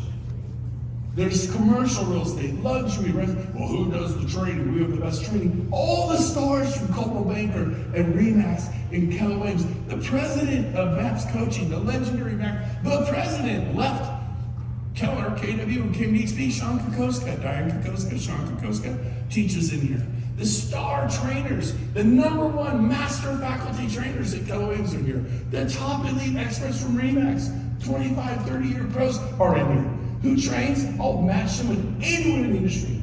There's commercial real estate, luxury, well, who does the training? We have the best training. All the stars from Coldwell Banker and Remax and Keller Williams. The president of MAPS Coaching, the legendary MAPS, the president left Keller, KW, and came to EXP. Sean Kokoska, Diane Kokoska, Sean Kokoska teaches in here. The star trainers, the #1 master faculty trainers at Keller Williams are here. The top elite experts from Remax, 25, 30-year pros are in here. Who trains? I'll match them with anyone in the industry.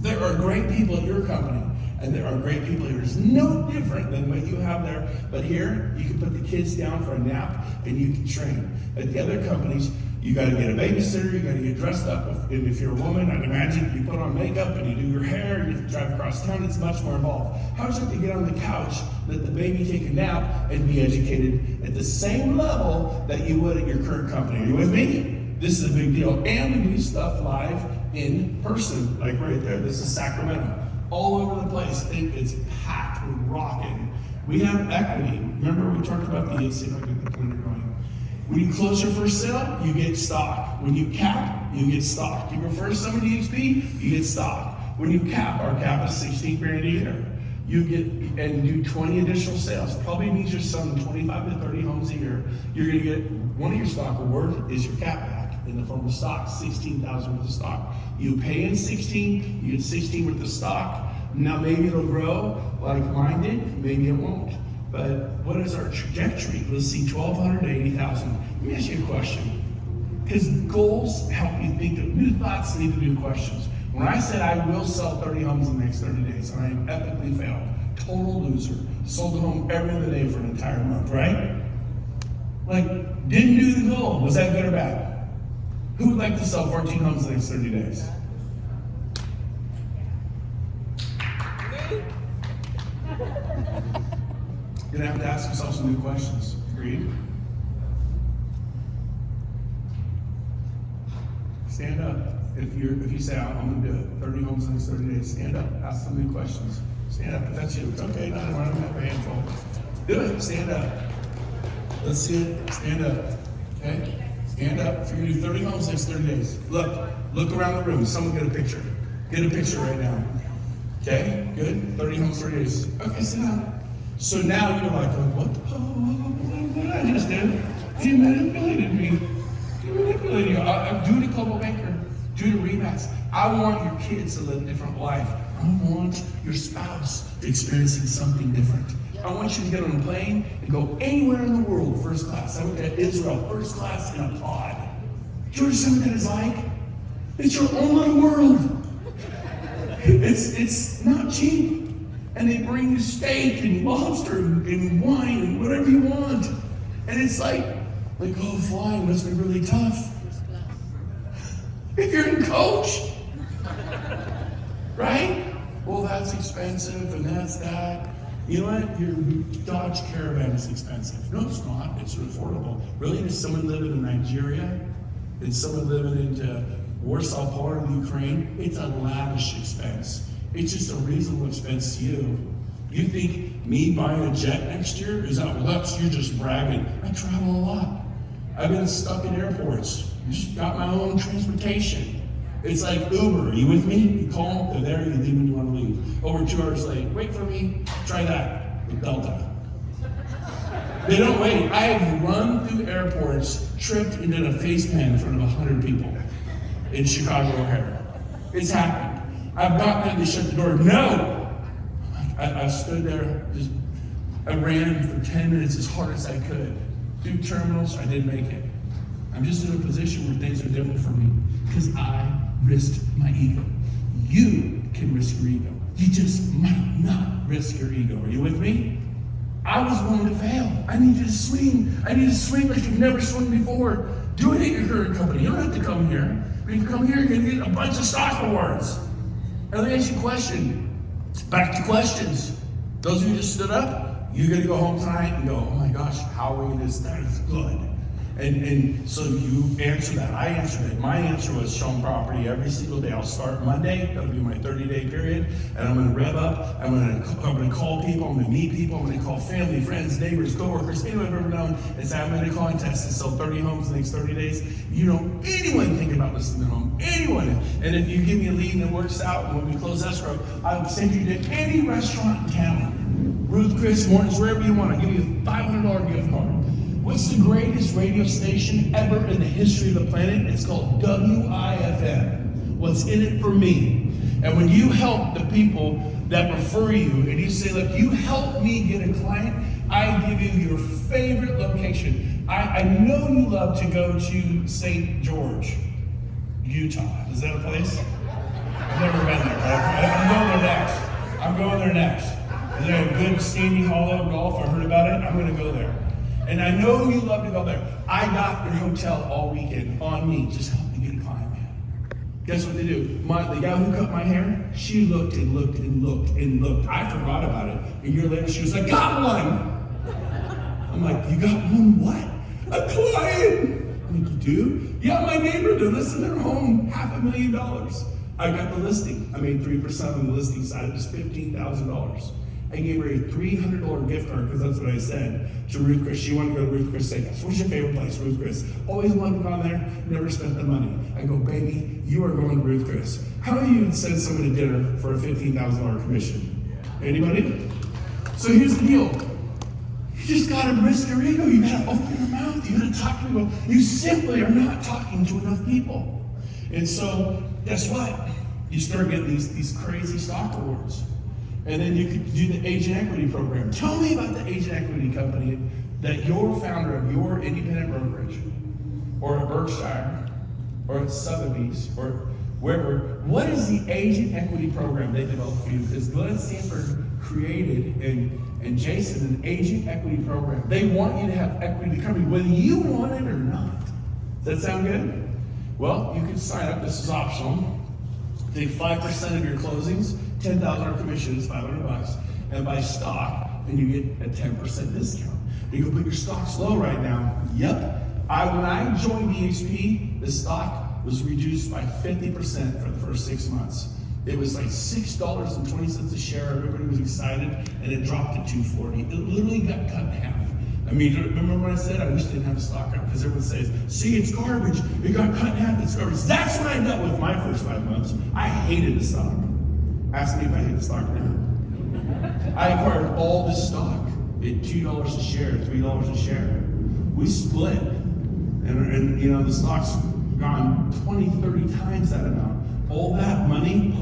There are great people at your company, and there are great people here. It's no different than what you have there, but here, you can put the kids down for a nap, and you can train. At the other companies, you gotta get a babysitter, you gotta get dressed up. And if you're a woman, I'd imagine you put on makeup and you do your hair, and you drive across town, it's much more involved. How would you like to get on the couch, let the baby take a nap, and be educated at the same level that you would at your current company? Are you with me? This is a big deal. And we do stuff live in person, like right there. This is Sacramento. All over the place. It's packed, we're rocking. We have equity. Remember we talked about the, let's see if I can get the pointer going. When you close your first sale, you get stock. When you cap, you get stock. You refer someone to EXP, you get stock. When you cap, our cap is 16 grand a year. You get and do 20 additional sales. Probably means you're selling 25 to 30 homes a year. You're gonna get one of your stock reward is your cap back in the form of stock, 16,000 worth of stock. You pay in 16, you get 16 worth of stock. Now maybe it'll grow like mine did, maybe it won't. But what is our trajectory? Let's see, 1,200 to 80,000. Let me ask you a question. Because goals help you think of new thoughts, lead to new questions. When I said I will sell 30 homes in the next 30 days, I am epically failed. Total loser. Sold a home every other day for an entire month, right? Like, didn't do the goal. Was that good or bad? Who would like to sell 14 homes in the next 30 days? You're gonna have to ask yourself some new questions. Agreed? Stand up. If you say, I'm gonna do it, 30 homes in the next 30 days, stand up, ask some new questions. Stand up, if that's you, it's okay, not everyone, I don't have a handful. Do it, stand up. Let's see it, stand up, okay? Stand up, if you're gonna do 30 homes in the next 30 days. Look around the room, someone get a picture. Get a picture right now. Okay, good. 30 homes, 30 days. Okay, sit down. So now you're like, what did I just do? You manipulated me. You manipulated me. Do it a Global Banker. Do it a Remax. I want your kids to live a different life. I want your spouse experiencing something different. I want you to get on a plane and go anywhere in the world first class. I went to Israel first class in a pod. Do you understand what that is like? It's your own little world. It's not cheap. And they bring you steak and lobster and wine and whatever you want. And it's like, oh, flying must be really tough. If you're in coach, right? Well, that's expensive and that's that. You know what? Your Dodge Caravan is expensive. No, it's not. It's affordable. Really? Is someone living in Nigeria? Is someone living in Warsaw, part of Ukraine? It's a lavish expense. It's just a reasonable expense to you. You think me buying a jet next year is that, well, you're just bragging. I travel a lot. I've been stuck in airports. Just got my own transportation. It's like Uber. Are you with me? You call, they're there, you leave when you want to leave. Over 2 hours late. Wait for me. Try that with Delta. They don't wait. I have run through airports, tripped, and done a face pan in front of 100 people in Chicago O'Hare. It's happened. I've gotten there, they shut the door. No! I stood there, I ran for 10 minutes as hard as I could. Through terminals, I didn't make it. I'm just in a position where things are different for me because I risked my ego. You can risk your ego. You just might not risk your ego. Are you with me? I was willing to fail. I need you to swing. I need to swing like you've never swung before. Do it at your current company. You don't have to come here. But if you come here, you're going to get a bunch of stock awards. Now let me ask you a question. Back to questions. Those of you who just stood up, you're going to go home tonight and go, oh my gosh, how are we going to, that is good. And so you answer that. I answered it. My answer was show them property every single day. I'll start Monday. That'll be my 30-day period. And I'm going to rev up. I'm going to call people. I'm going to meet people. I'm going to call family, friends, neighbors, coworkers, anyone I've ever known, and say I'm in a contest to sell 30 homes in the next 30 days. You don't anyone think about listing their home. Anyone. And if you give me a lead and it works out, and when we close escrow, I'll send you to any restaurant in town. Ruth Chris, Morton's, wherever you want. I'll give you a $500 gift card. What's the greatest radio station ever in the history of the planet? It's called WIFM. What's in it for me? And when you help the people that refer you, and you say, look, you help me get a client, I give you your favorite location. I know you love to go to St. George, Utah. Is that a place? I've never been there, but I'm going there next. Is there a good Sandy Hollow golf? I heard about it. I'm going to go there. And I know you love to go there. I got your hotel all weekend on me. Just help me get a client, man. Guess what they do? The gal who cut my hair, she looked and looked and looked and looked. I forgot about it. A year later, she was like, got one. I'm like, you got one what? A client. I'm like, you do? Yeah, my neighbor did. Listen, their home, $500,000. I got the listing. I made 3% on the listing side. It was $15,000. I gave her a $300 gift card because that's what I said to Ruth Chris. She wanted to go to Ruth Chris Steakhouse. What's your favorite place, Ruth Chris? Always wanted to go there, never spent the money. I go, baby, you are going to Ruth Chris. How many of you would send someone to dinner for a $15,000 commission? Anybody? So here's the deal. You just gotta risk your ego. You gotta open your mouth. You gotta talk to people. You simply are not talking to enough people. And so, guess what? You start getting these crazy stock awards. And then you could do the agent equity program. Tell me about the agent equity company that you're founder of your independent brokerage, or at Berkshire, or at Sotheby's, or wherever. What is the agent equity program they developed for you? Because Glenn Sanford created and Jason an agent equity program. They want you to have equity in the company, whether you want it or not. Does that sound good? Well, you can sign up. This is optional. Take 5% of your closings, $10,000 commission is $500, and buy stock, and you get a 10% discount. You can put your stocks low right now. Yep. When I joined EXP, the stock was reduced by 50% for the first 6 months. It was like $6.20 a share. Everybody was excited, and it dropped to $2.40. It literally got cut in half. I mean, remember when I said I wish they didn't have a stock out? Because everyone says, see, it's garbage. It got cut in half, it's garbage. That's what I dealt with my first 5 months. I hated the stock. Ask me if I hit the stock now. I acquired all this stock at $2 a share, $3 a share. We split, and you know, the stock's gone 20, 30 times that amount. All that money,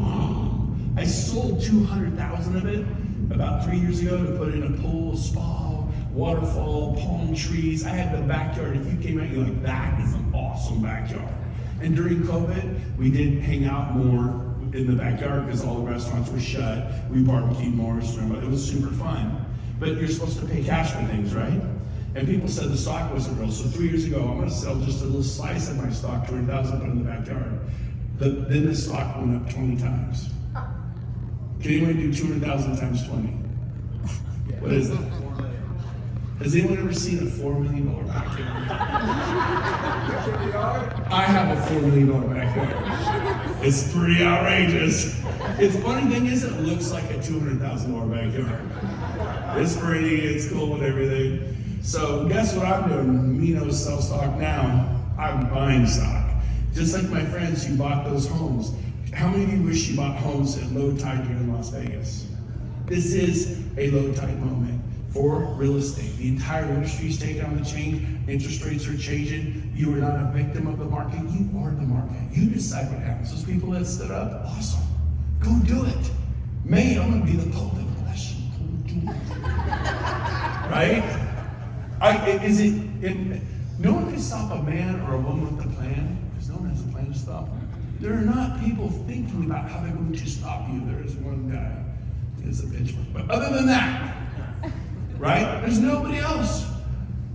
I sold 200,000 of it about 3 years ago to put in a pool, spa, waterfall, palm trees. I had the backyard. If you came out, you're like, that is an awesome backyard. And during COVID, we did hang out more in the backyard because all the restaurants were shut. We barbecued more, so it was super fun. But you're supposed to pay cash for things, right? And people said the stock wasn't real. So 3 years ago, I'm gonna sell just a little slice of my stock, 200,000, put in the backyard. Then the stock went up 20 times. Can anyone do 200,000 times 20? What is that? Has anyone ever seen a $4 million backyard? I have a $4 million backyard. It's pretty outrageous. The funny thing is, it looks like a $200,000 backyard. It's pretty, it's cool and everything. So guess what I'm doing? Me knows sell stock now. I'm buying stock. Just like my friends who bought those homes. How many of you wish you bought homes at low tide here in Las Vegas? This is a low tide moment for real estate. The entire industry is taking on the change. Interest rates are changing. You are not a victim of the market. You are the market. You decide what happens. Those people that stood up, awesome. Go do it. Me, I'm going to be the golden question. Go do it. Right? No one can stop a man or a woman with a plan, because no one has a plan to stop them. There are not people thinking about how they're going to stop you. There is one guy who has a pitchfork. But other than that, right? There's nobody else.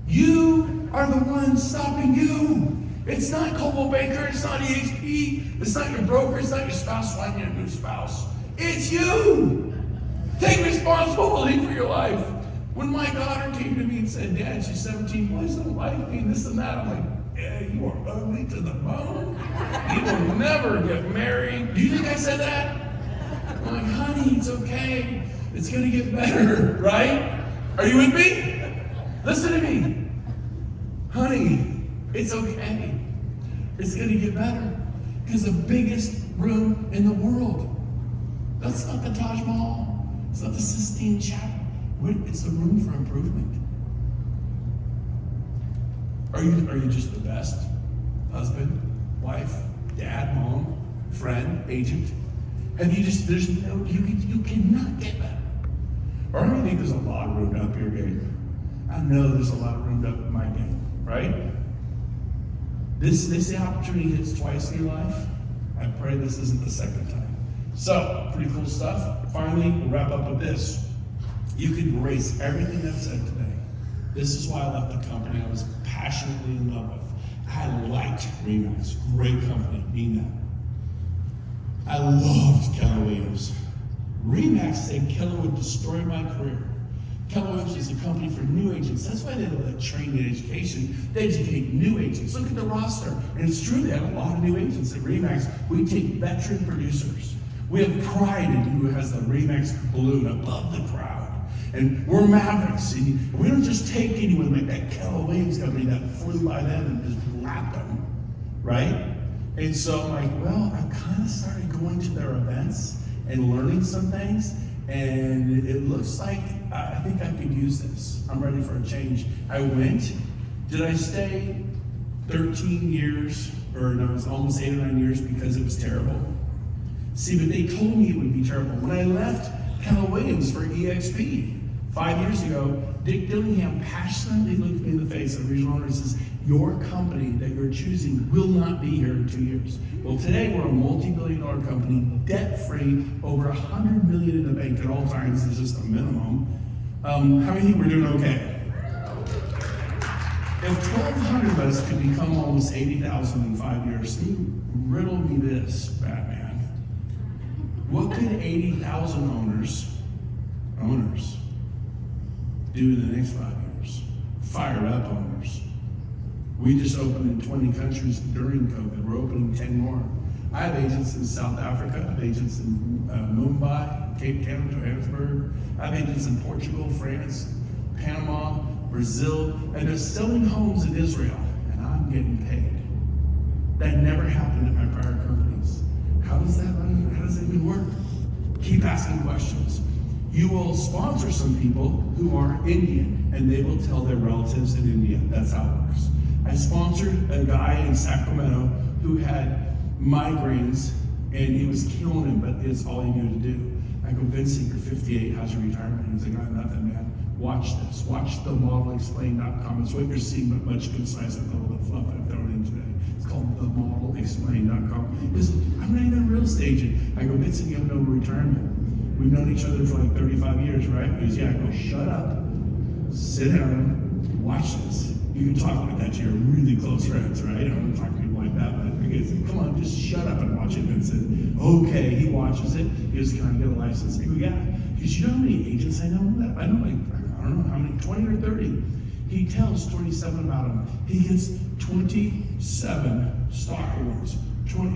You are the one stopping you. It's not Coldwell Banker, it's not EXP, it's not your broker, it's not your spouse finding a new spouse. It's you. Take responsibility for your life. When my daughter came to me and said, Dad, she's 17, boys don't like me, and this and that, I'm like, yeah, you are ugly to the bone. You will never get married. Do you think I said that? I'm like, honey, it's okay. It's gonna get better, right? Are you with me? Listen to me. Honey, it's okay. It's gonna get better. Because the biggest room in the world, that's not the Taj Mahal. It's not the Sistine Chapel. It's the room for improvement. Are you just the best husband, wife, dad, mom, friend, agent? You cannot get better. Or I think there's a lot of room up your game. I know there's a lot of room up my game, right? This opportunity hits twice in your life. I pray this isn't the second time. So, pretty cool stuff. Finally, we'll wrap up with this. You can erase everything I've said today. This is why I left the company I was passionately in love with. I liked RE/MAX, great company, mean that. I loved Keller Williams. RE/MAX said Keller would destroy my career. Keller Williams is a company for new agents. That's why they don't let training and education. They educate new agents. Look at the roster. And it's true, they have a lot of new agents at RE/MAX. We take veteran producers. We have pride in who has the RE/MAX balloon above the crowd. And we're mavericks. And we don't just take anyone like that Keller Williams company that flew by them and just lapped them, right? And so I'm like, well, I kind of started going to their events and learning some things. And it looks like I think I could use this. I'm ready for a change. I went. Did I stay 13 years? Or no, it was almost 8 or 9 years because it was terrible. See, but they told me it would be terrible. When I left Keller Williams for EXP 5 years ago, Dick Dillingham passionately looked me in the face, a regional owner, and says, your company that you're choosing will not be here in 2 years. Well, today we're a multi-billion-dollar company, debt-free, over $100 million in the bank at all times is just a minimum. How many think we're doing okay? If 1,200 of us could become almost 80,000 in 5 years, riddle me this, Batman. What could 80,000 owners do in the next 5 years? Fired up owners. We just opened in 20 countries during COVID. We're opening 10 more. I have agents in South Africa. I have agents in Mumbai, Cape Town, Johannesburg. I have agents in Portugal, France, Panama, Brazil, and they're selling homes in Israel, and I'm getting paid. That never happened at my prior companies. How does that even work? Keep asking questions. You will sponsor some people who are Indian, and they will tell their relatives in India. That's how it works. I sponsored a guy in Sacramento who had migraines, and he was killing him, but it's all he knew to do. I go, Vincent, you're 58, how's your retirement? He's like, nothing, man. Watch this. Watch the modelexplain.com. It's what you're seeing, but much concise with all the fluff I've thrown in today. It's called themodelexplain.com. I'm not even a real estate agent. I go, Vincent, you have no retirement. We've known each other for like 35 years, right? He goes, yeah. I go, shut up, sit down, watch this. You can talk like that to your really close friends, right? I don't talk to people like that, but I guess, come on, just shut up and watch it. Vincent, okay, he watches it. He goes, can I get a license? I go, yeah. He goes, you know how many agents I know that? I know like, I don't know how many, 20 or 30. He tells 27 about them. He gets 27 stock awards.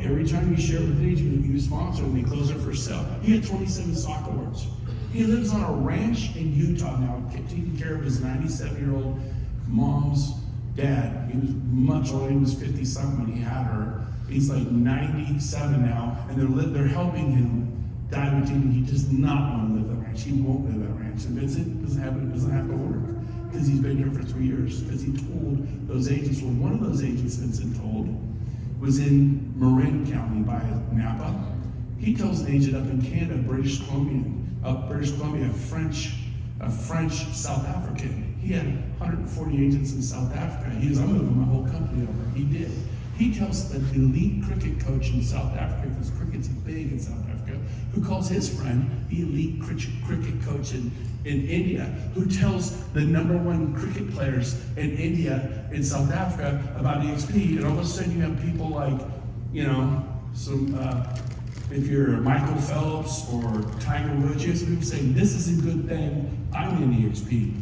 Every time you share with an agent you sponsor and they close their first sale, he had 27 stock awards. He lives on a ranch in Utah now, taking care of his 97-year-old mom's dad. He was much older, he was 50-something when he had her. He's like 97 now, and they're helping him diabetes. He does not want to live that ranch. He won't live that ranch. And Vincent doesn't have to work because he's been here for 3 years. Because he told those agents, well, one of those agents Vincent told was in Marin County by Napa. He tells an agent up in Canada, British Columbia, a French South African. He had 140 agents in South Africa. He goes, I'm moving my whole company over. He did. He tells an elite cricket coach in South Africa, because cricket's big in South Africa, who calls his friend the elite cricket coach in India, who tells the #1 cricket players in India, in South Africa, about EXP, and all of a sudden you have people like, if you're Michael Phelps or Tiger Woods, you have some people saying, this is a good thing, I'm in EXP.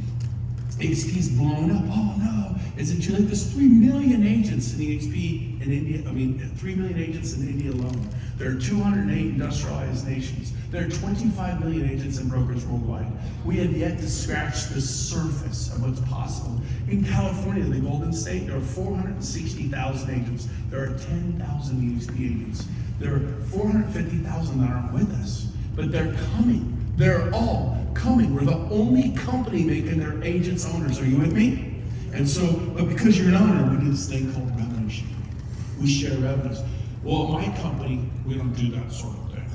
EXP's blown up. Oh no, is it too late? There's 3 million agents in EXP in India. 3 million agents in India alone. There are 208 industrialized nations. There are 25 million agents and brokers worldwide. We have yet to scratch the surface of what's possible. In California, the Golden State, there are 460,000 agents. There are 10,000 EXP agents. There are 450,000 that aren't with us, but they're coming. They're all coming. We're the only company making their agents owners. Are you with me? And so, but because you're an owner, we do this thing called revenue sharing. We share revenues. Well, my company, we don't do that sort of thing.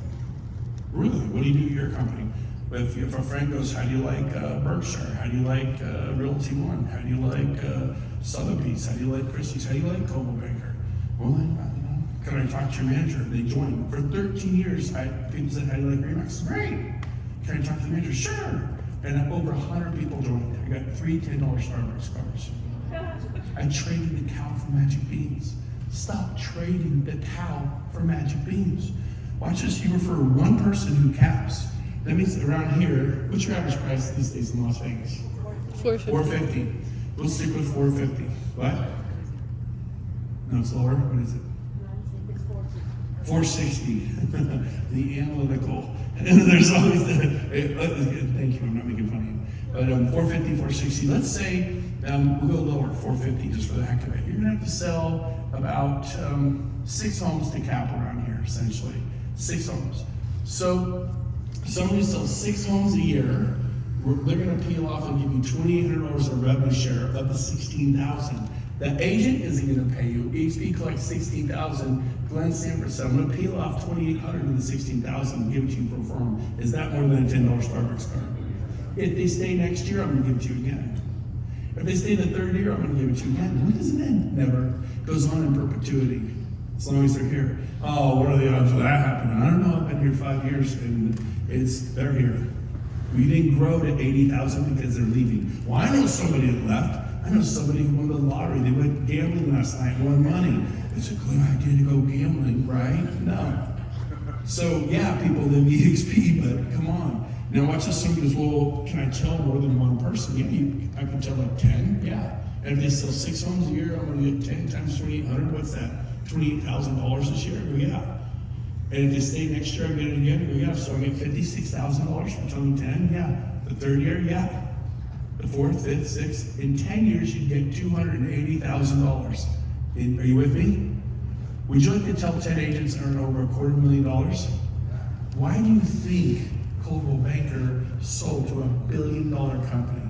Really? What do you do at your company? If a friend goes, how do you like Berkshire? How do you like Realty One? How do you like Sotheby's? How do you like Christie's? How do you like Coldwell Banker? Well, can I talk to your manager? They joined. For 13 years, people said, how do you like Remax? Great. Can I talk to the manager? Sure. And over 100 people joined. I got 3 $10 Starbucks cards. I traded the cow for magic beans. Stop trading the cow for magic beans. Watch this. You refer one person who caps. That means around here, what's your average price these days in Las Vegas? $450. We'll stick with $450. What? No, it's lower. What is it? $460. The analytical. And there's always thank you, I'm not making fun of you. But $450, $460. Let's say we'll go lower, $450 just for the heck of it. You're gonna have to sell about 6 homes to cap around here, essentially. 6 homes. So somebody sells 6 homes a year, they're gonna peel off and give you $2,800 of revenue share of the $16,000. The agent isn't gonna pay you. EXP collects $16,000. Glenn Sanford said, I'm gonna peel off $2,800 of the $16,000 and give it to you for a firm. Is that more than a $10 Starbucks card? If they stay next year, I'm gonna give it to you again. If they stay the 3rd year, I'm gonna give it to you again. When does it end? Never. It goes on in perpetuity, as long as they're here. Oh, what are the odds of that happening? I don't know, I've been here 5 years and they're here. We didn't grow to 80,000 because they're leaving. Well, I know somebody that left. I know somebody who won the lottery. They went gambling last night and won money. It's a good idea to go gambling, right? No. So yeah, people live EXP, but come on. Now watch this. Somebody goes, well, can I tell more than one person? Yeah, I can tell like 10, yeah. And if they sell 6 homes a year, I'm gonna get 10 times 2,800, what's that? $28,000 this year? Oh yeah. And if they stay next year, I get it again. Oh yeah, so I get $56,000 for telling 10, yeah. The 3rd year, yeah. The 4th, 5th, 6th, in 10 years, you'd get $280,000. Are you with me? Would you like to tell 10 agents earn over $250,000? Why do you think Coldwell Banker sold to $1 billion company?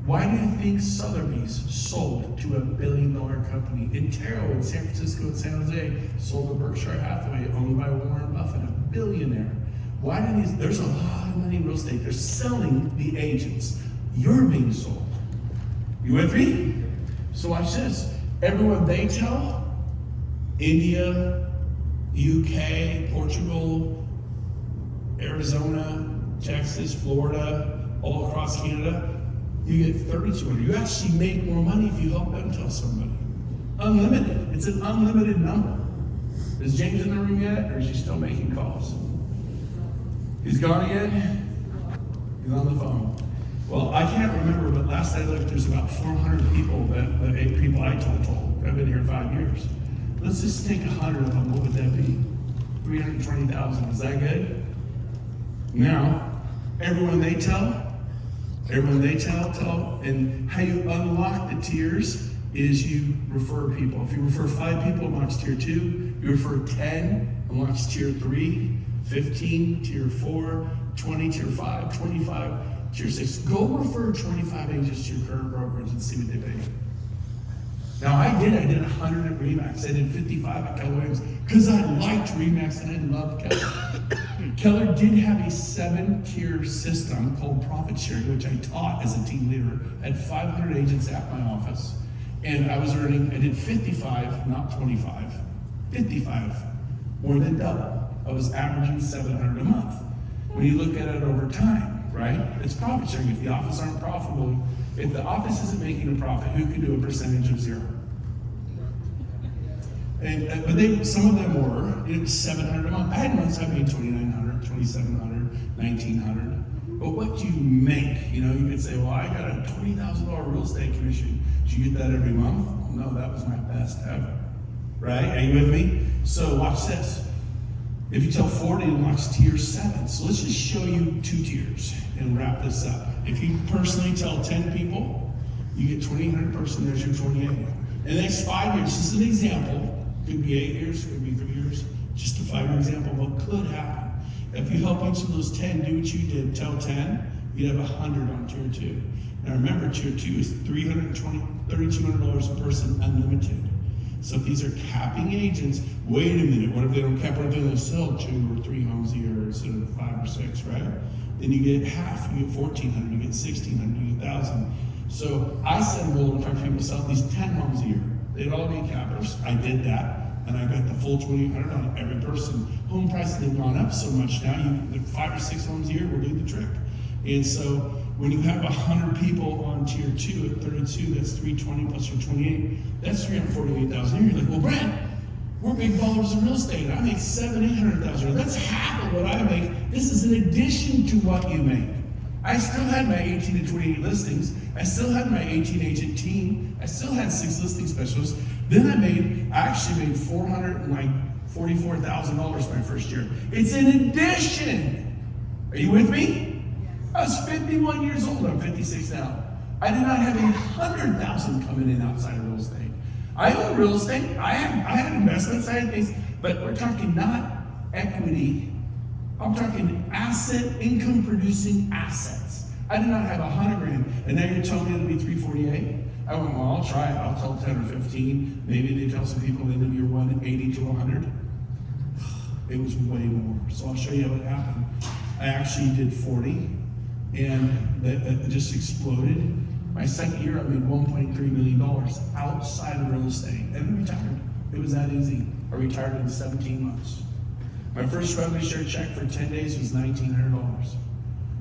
Why do you think Sotheby's sold to $1 billion company? Intero in San Francisco and San Jose sold to Berkshire Hathaway, owned by Warren Buffett, a billionaire. Why do these? There's a lot of money in real estate. They're selling the agents. You're being sold. You with me? So watch this. Everyone they tell, India, UK, Portugal, Arizona, Texas, Florida, all across Canada, you get 3,200. You actually make more money if you help them tell somebody. Unlimited. It's an unlimited number. Is James in the room yet, or is he still making calls? He's gone again? He's on the phone. Well, I can't remember, but last I looked, there's about 400 people that 8 people I told. I've been here 5 years. Let's just take 100 of them. What would that be? 320,000. Is that good? Now, everyone they tell, and how you unlock the tiers is you refer people. If you refer 5 people, it unlocks tier 2. You refer 10, unlocks tier 3, 15, tier 4, 20, tier 5, 25, tier 6. Go refer 25 agents to your current brokerage and see what they pay. Now I did 100 at RE/MAX. I did 55 at Keller Williams because I liked RE/MAX and I loved Keller. Keller did have a 7-tier system called profit sharing, which I taught as a team leader. I had 500 agents at my office, and I did 55, not 25, 55, more than double. I was averaging 700 a month. When you look at it over time, right? It's profit sharing. If the office aren't profitable, if the office isn't making a profit, who can do a percentage of 0? But some of them were, it was 700 a month. I had months I made 2,900, 2,700, 1,900. But what do you make? You know, you could say, well, I got a $20,000 real estate commission. Did you get that every month? Well, no, that was my best ever. Right? Are you with me? So watch this. If you tell 40, it unlocks tier 7. So let's just show you 2 tiers and wrap this up. If you personally tell 10 people, you get 2,800 person, there's your 28. In the next 5 years, this is an example. Could be 8 years, could be 3 years. Just a 5-year example of what could happen. If you help each of those 10 do what you did, tell 10, you'd have 100 on tier 2. Now remember, tier 2 is $3,200 a person, unlimited. So if these are capping agents, wait a minute, what if they don't cap? What if they only sell 2 or 3 homes a year instead of 5 or 6, right? Then you get half, you get 1,400, you get 1,600, you get 1,000. So I send roll and talk to people sell these 10 homes a year. They'd all be cappers. I did that, and I got the full 2,800 on every person. Home prices have gone up so much now, the 5 or 6 homes a year will do the trick. And so when you have 100 people on tier 2 at 32, that's 320 plus your 28, that's 348,000 a year. You're like, well, Brent, we're big ballers in real estate. I make $700,000-800,000. That's half of what I make. This is in addition to what you make. I still had my 18 to 28 listings. I still had my 18 agent team. I still had 6 listing specialists. Then I actually made $444,000 my first year. It's in addition. Are you with me? I was 51 years old. I'm 56 now. I did not have 100,000 coming in outside of real estate. I own real estate. I had investments. I had things, but we're talking not equity. I'm talking asset, income producing assets. I did not have 100 grand, and now you're telling me it'll be 348. I went, well, I'll try it. I'll tell 10 or 15. Maybe they tell some people then in year 1, 80 to 100. It was way more. So I'll show you how it happened. I actually did 40, and that just exploded. My second year, I made $1.3 million outside of real estate, and I retired. It was that easy. I retired in 17 months. My first revenue share check for 10 days was $1,900.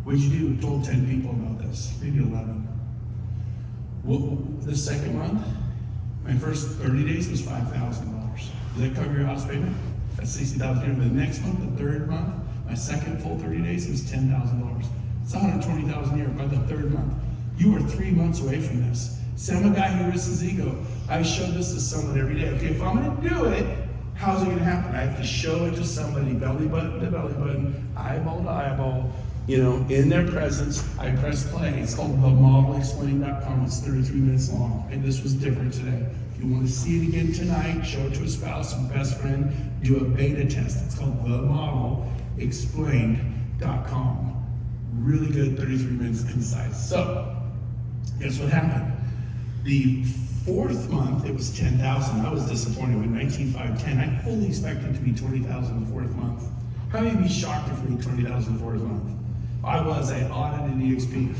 What'd you do? I told 10 people about this, maybe 11. Well, the second month, my first 30 days was $5,000. Does that cover your house payment? That's $60,000 a year. The next month, the third month, my second full 30 days was $10,000. It's $120,000 a year by the third month. You are 3 months away from this. See, I'm a guy who risks his ego. I show this to someone every day. Okay, if I'm gonna do it, how's it gonna happen? I have to show it to somebody, belly button to belly button, eyeball to eyeball, in their presence. I press play. It's called themodelexplain.com. It's 33 minutes long, and this was different today. If you want to see it again tonight, show it to a spouse, a best friend, do a beta test. It's called The Model. explained.com. Really good, 33 minutes concise. So, guess what happened? The fourth month, it was 10,000. I was disappointed with 19,510. I fully expected to be 20,000 the fourth month. How many of you be shocked if we 20,000 the fourth month? I audited EXP.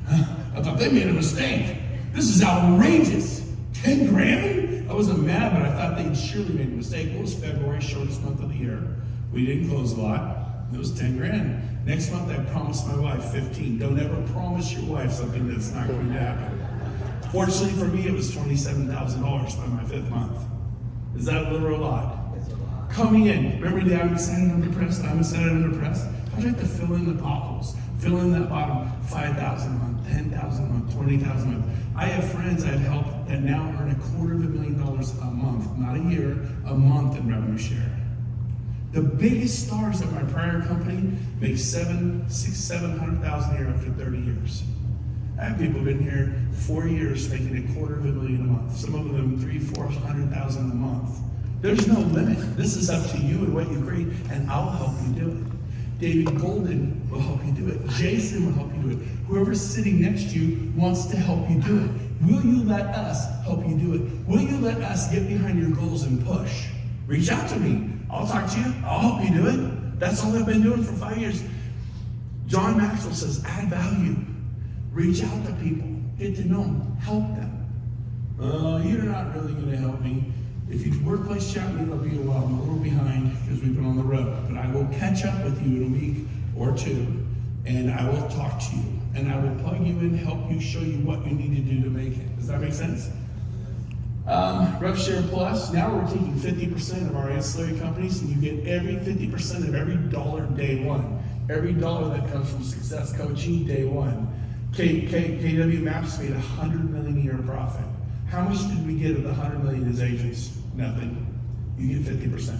I thought they made a mistake. This is outrageous. 10 grand? I wasn't mad, but I thought they'd surely made a mistake. It was February, shortest month of the year. We didn't close a lot. It was 10 grand. Next month, I promised my wife 15. Don't ever promise your wife something that's not going to happen. Fortunately for me, it was $27,000 by my fifth month. Is that a little or a lot? Coming in, remember the I'm excited, I'm depressed, I'm excited, I'm depressed? How'd you have to fill in the potholes? Fill in that bottom, 5,000 a month, 10,000 a month, 20,000 a month. I have friends I've helped that now earn $250,000 a month, not a year, a month in revenue share. The biggest stars at my prior company make $700,000 a year after 30 years. I have people been here 4 years making $250,000 a month. Some of them $300,000-400,000 a month. There's no limit. This is up to you and what you create, and I'll help you do it. David Golden will help you do it. Jason will help you do it. Whoever's sitting next to you wants to help you do it. Will you let us help you do it? Will you let us get behind your goals and push? Reach out to me. I'll talk to you. I'll help you do it. That's all I've been doing for 5 years. John Maxwell says, add value. Reach out to people. Get to know them. Help them. You're not really going to help me. If you workplace chat me, it'll be a while. I'm a little behind because we've been on the road. But I will catch up with you in a week or two, and I will talk to you. And I will plug you in, help you, show you what you need to do to make it. Does that make sense? Rev Share Plus, now we're taking 50% of our ancillary companies, and you get every 50% of every dollar day one. Every dollar that comes from Success Coaching, day one. KW Maps made $100 million a year profit. How much did we get of the $100 million as agents? Nothing. You get 50%.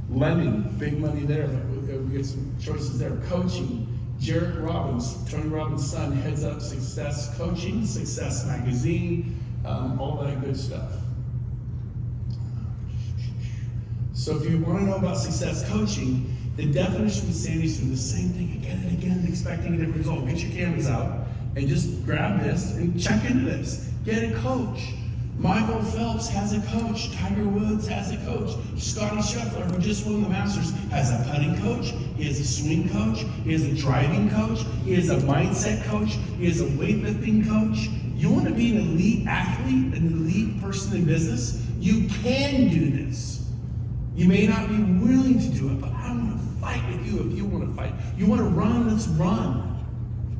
Lending, big money there. We get some choices there. Coaching, Jarek Robbins, Tony Robbins' son, heads up Success Coaching, Success Magazine, all that good stuff. So if you want to know about Success Coaching, the definition of insanity is doing the same thing again and again, expecting a different result. Get your cameras out and just grab this and check into this. Get a coach. Michael Phelps has a coach. Tiger Woods has a coach. Scotty Scheffler, who just won the Masters, has a putting coach. He has a swing coach. He has a driving coach. He has a mindset coach. He has a weightlifting coach. You want to be an elite athlete, an elite person in business? You can do this. You may not be willing to do it, but I want to fight with you if you want to fight. You want to run? Let's run.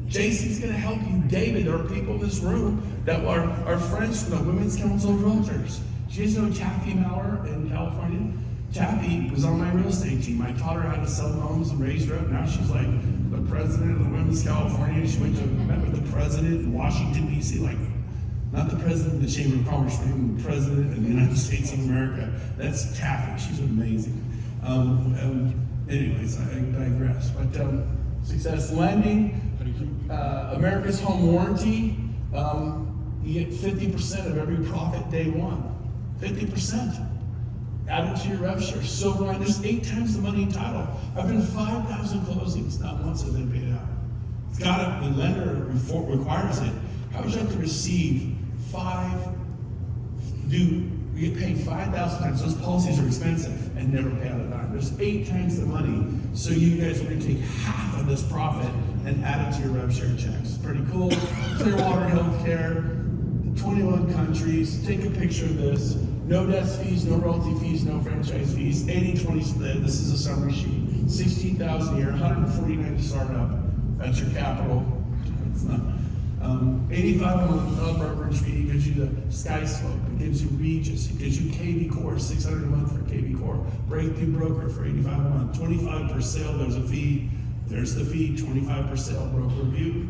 Jason's going to help you. David, there are people in this room that are friends from the Women's Council of Realtors. Do you guys know Taffy Maurer in California? Taffy was on my real estate team. I taught her how to sell homes and raise her up. Now she's like the president of the Women's California. She went to met with the president in Washington, D.C., like not the president of the Chamber of Commerce, but even the president of the United States of America. That's Taffy. She's amazing. Anyways, I digress. But Success Lending, America's Home Warranty, you get 50% of every profit day one. 50%. Add it to your rev share. Silverton, there's 8 times the money in title. I've been 5,000 closings, not once have they paid out. It's got to, the lender requires it. How would you have to receive we get paid 5,000 times. Those policies are expensive and never pay out a dime. There's 8 times the money. So you guys are going to take half of this profit and add it to your rev share checks. It's pretty cool. Clearwater Healthcare, 21 countries. Take a picture of this. No desk fees, no royalty fees, no franchise fees. 80-20 split. This is a summary sheet. 16,000 a year, 149 to start up. That's your capital. It's not. 85 a month of brokerage fee gives you the Sky Slope. It gives you Regis. It gives you KV Core, 600 a month for KV Core. Breakthrough Broker for 85 a month. 25 per sale, there's a fee. There's the fee, 25 per sale, broker review.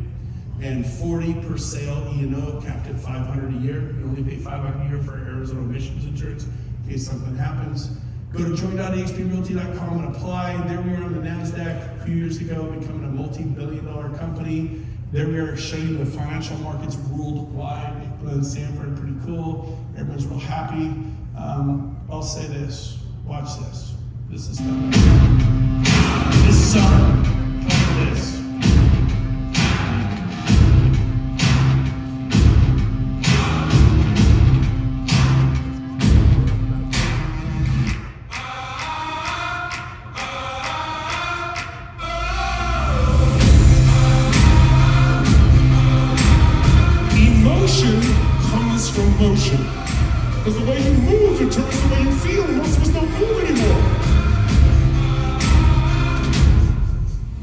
And 40 per sale, E&O, capped at 500 a year. You only pay 500 a year for Arizona emissions insurance in case something happens. Go to join.exprealty.com and apply. There we are on the NASDAQ a few years ago, becoming a multi-billion-dollar company. There we are showing the financial markets worldwide. Glenn Sanford, pretty cool. Everyone's real happy. I'll say this, watch this. This is coming. This summer, cover this. Emotion comes from motion. Because the way you move determines the way you feel, and most of us don't move anymore.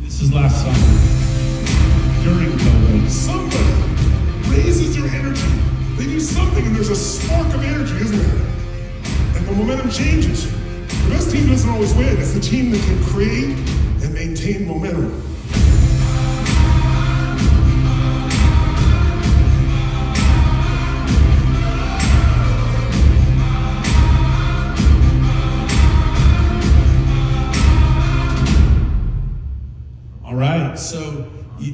This is last summer, during COVID. Somebody raises their energy. They do something, and there's a spark of energy, isn't there? And the momentum changes. The best team doesn't always win. It's the team that can create and maintain momentum. All right, so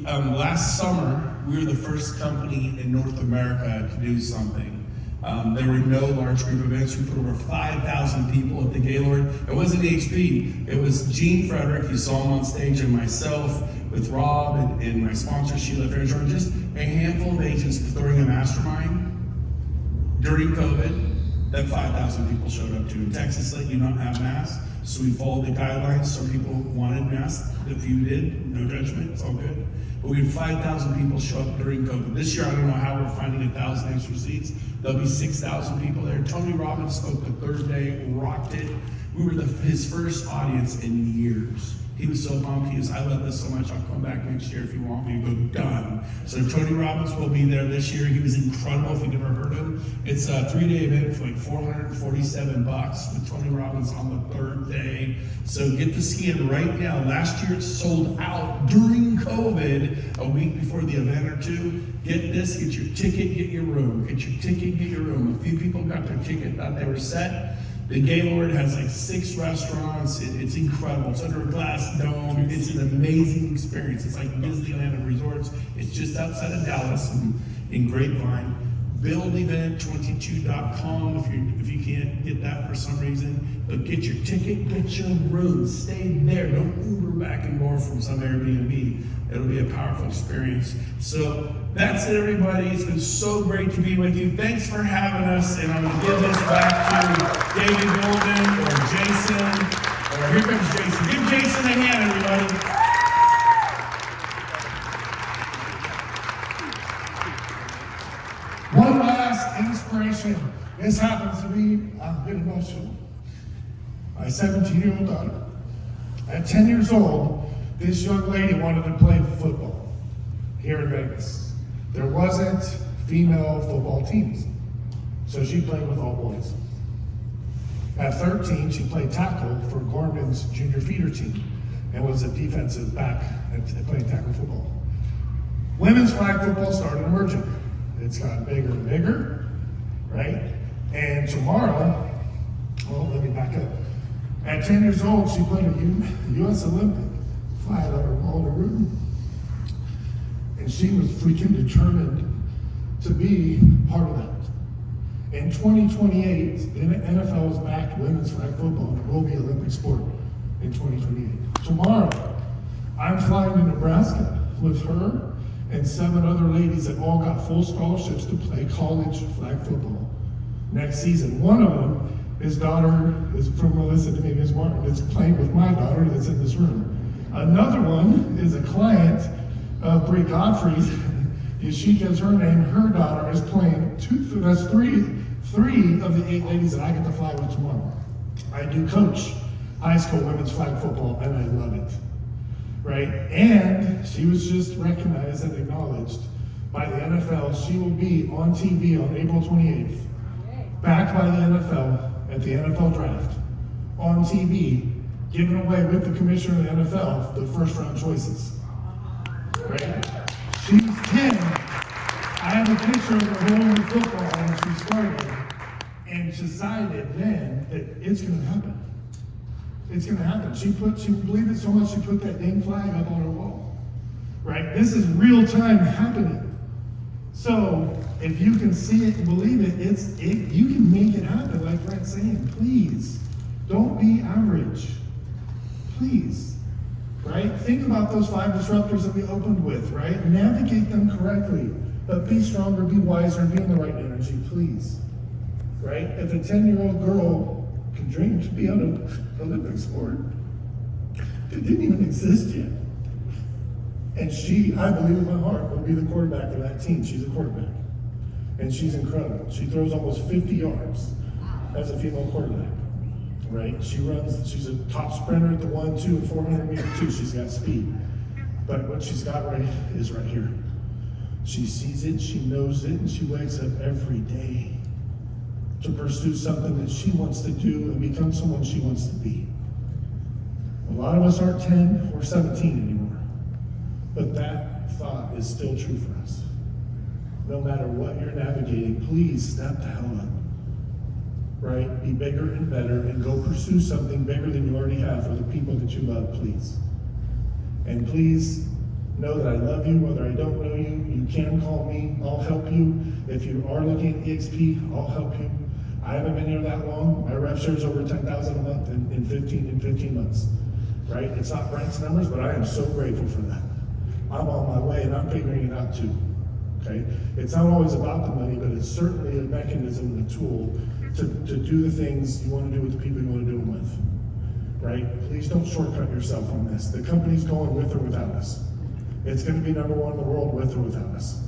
last summer, we were the first company in North America to do something. There were no large group events. We put over 5,000 people at the Gaylord. It wasn't HP, it was Gene Frederick, you saw him on stage, and myself with Rob and my sponsor, Sheila Fairshore, just a handful of agents throwing a mastermind during COVID that 5,000 people showed up to. In Texas, let you not have masks, so we followed the guidelines. Some people wanted masks, a few did, no judgment, it's all good. But we had 5,000 people show up during COVID. This year, I don't know how we're finding 1,000 extra seats. There'll be 6,000 people there. Tony Robbins spoke the third day, rocked it. We were his first audience in years. He was so pumped. He was, I love this so much. I'll come back next year if you want me to go. Done. So Tony Robbins will be there this year. He was incredible. If you've never heard him, it's a 3-day event for like $447 with Tony Robbins on the third day. So get the ski-in right now. Last year it sold out during COVID, a week before the event or two. Get this, get your ticket, get your room. Get your ticket, get your room. A few people got their ticket, thought they were set. The Gaylord has like 6 restaurants. It's incredible. It's under a glass dome. It's an amazing experience. It's like Disneyland and resorts. It's just outside of Dallas in Grapevine. BuildEvent22.com if you can't get that for some reason. But get your ticket, get your room. Stay there. Don't Uber back and forth from some Airbnb. It'll be a powerful experience. So that's it, everybody. It's been so great to be with you. Thanks for having us. And I'm going to give this back to David Golden or Jason. Or here comes Jason. Give Jason a hand, everybody. One last inspiration. This happens to be a bit emotional. My 17-year-old daughter. At 10 years old, this young lady wanted to play football here in Vegas. There wasn't female football teams, so she played with all boys. At 13, she played tackle for Gorman's junior feeder team and was a defensive back and played tackle football. Women's flag football started emerging. It's gotten bigger and bigger, right? And tomorrow, well, let me back up. At 10 years old, she played a U.S. Olympic flag on her Wallaroo. And she was freaking determined to be part of that. In 2028, the NFL has backed women's flag football, and it will be an Olympic sport in 2028. Tomorrow, I'm flying to Nebraska with her and 7 other ladies that all got full scholarships to play college flag football next season. One of them, his daughter is from Melissa Dominguez Martin, that's playing with my daughter that's in this room. Another one is a client of Brie Godfrey's. Yashika's her name. Her daughter is playing that's three of the 8 ladies that I get to fly with tomorrow. I do coach high school women's flag football, and I love it. Right? And she was just recognized and acknowledged by the NFL. She will be on TV on April 28th, backed by the NFL at the NFL draft, on TV, giving away with the commissioner of the NFL the first round choices. Right? She's 10. I have a picture of her holding football when she started, and decided then that it's going to happen. It's going to happen. She believed it so much she put that dang flag up on her wall. Right? This is real time happening. So if you can see it and believe it, you can make it happen. Like Brent's saying, please don't be average. Please right? Think about those 5 disruptors that we opened with, right? Navigate them correctly, but be stronger, be wiser, be in the right energy, please, right? If a 10-year-old girl can dream to be on an Olympic sport that didn't even exist yet, and she, I believe in my heart, will be the quarterback for that team. She's a quarterback, and she's incredible. She throws almost 50 yards as a female quarterback. Right? She's a top sprinter at the 1, 2, and 400 meter too. She's got speed. But what she's got right is right here. She sees it, she knows it, and she wakes up every day to pursue something that she wants to do and become someone she wants to be. A lot of us aren't 10 or 17 anymore. But that thought is still true for us. No matter what you're navigating, please step the hell up. Right? Be bigger and better and go pursue something bigger than you already have for the people that you love, please. And please know that I love you, whether I don't know you. You can call me, I'll help you. If you are looking at EXP, I'll help you. I haven't been here that long. My rev share is over 10,000 a month in 15 months. Right? It's not Brent's numbers, but I am so grateful for that. I'm on my way and I'm figuring it out too. Okay? It's not always about the money, but it's certainly a mechanism and a tool to do the things you want to do with the people you want to do them with, right? Please don't shortcut yourself on this. The company's going with or without us. It's going to be number 1 in the world with or without us.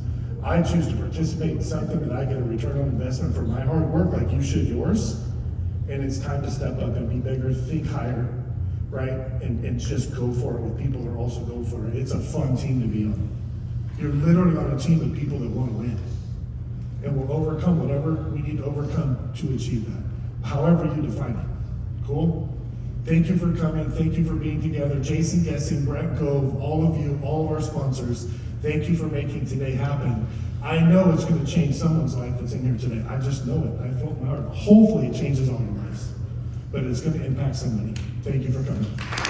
I choose to participate in something that I get a return on investment for my hard work, like you should yours, and it's time to step up and be bigger, think higher, right? And just go for it with people that are also go for it. It's a fun team to be on. You're literally on a team of people that want to win. And we'll overcome whatever we need to overcome to achieve that, however you define it. Cool? Thank you for coming. Thank you for being together. Gesing, Gesing, Brent Gove, all of you, all of our sponsors, thank you for making today happen. I know it's going to change someone's life that's in here today. I just know it. I feel my heart. Hopefully it changes all your lives, but it's going to impact somebody. Thank you for coming.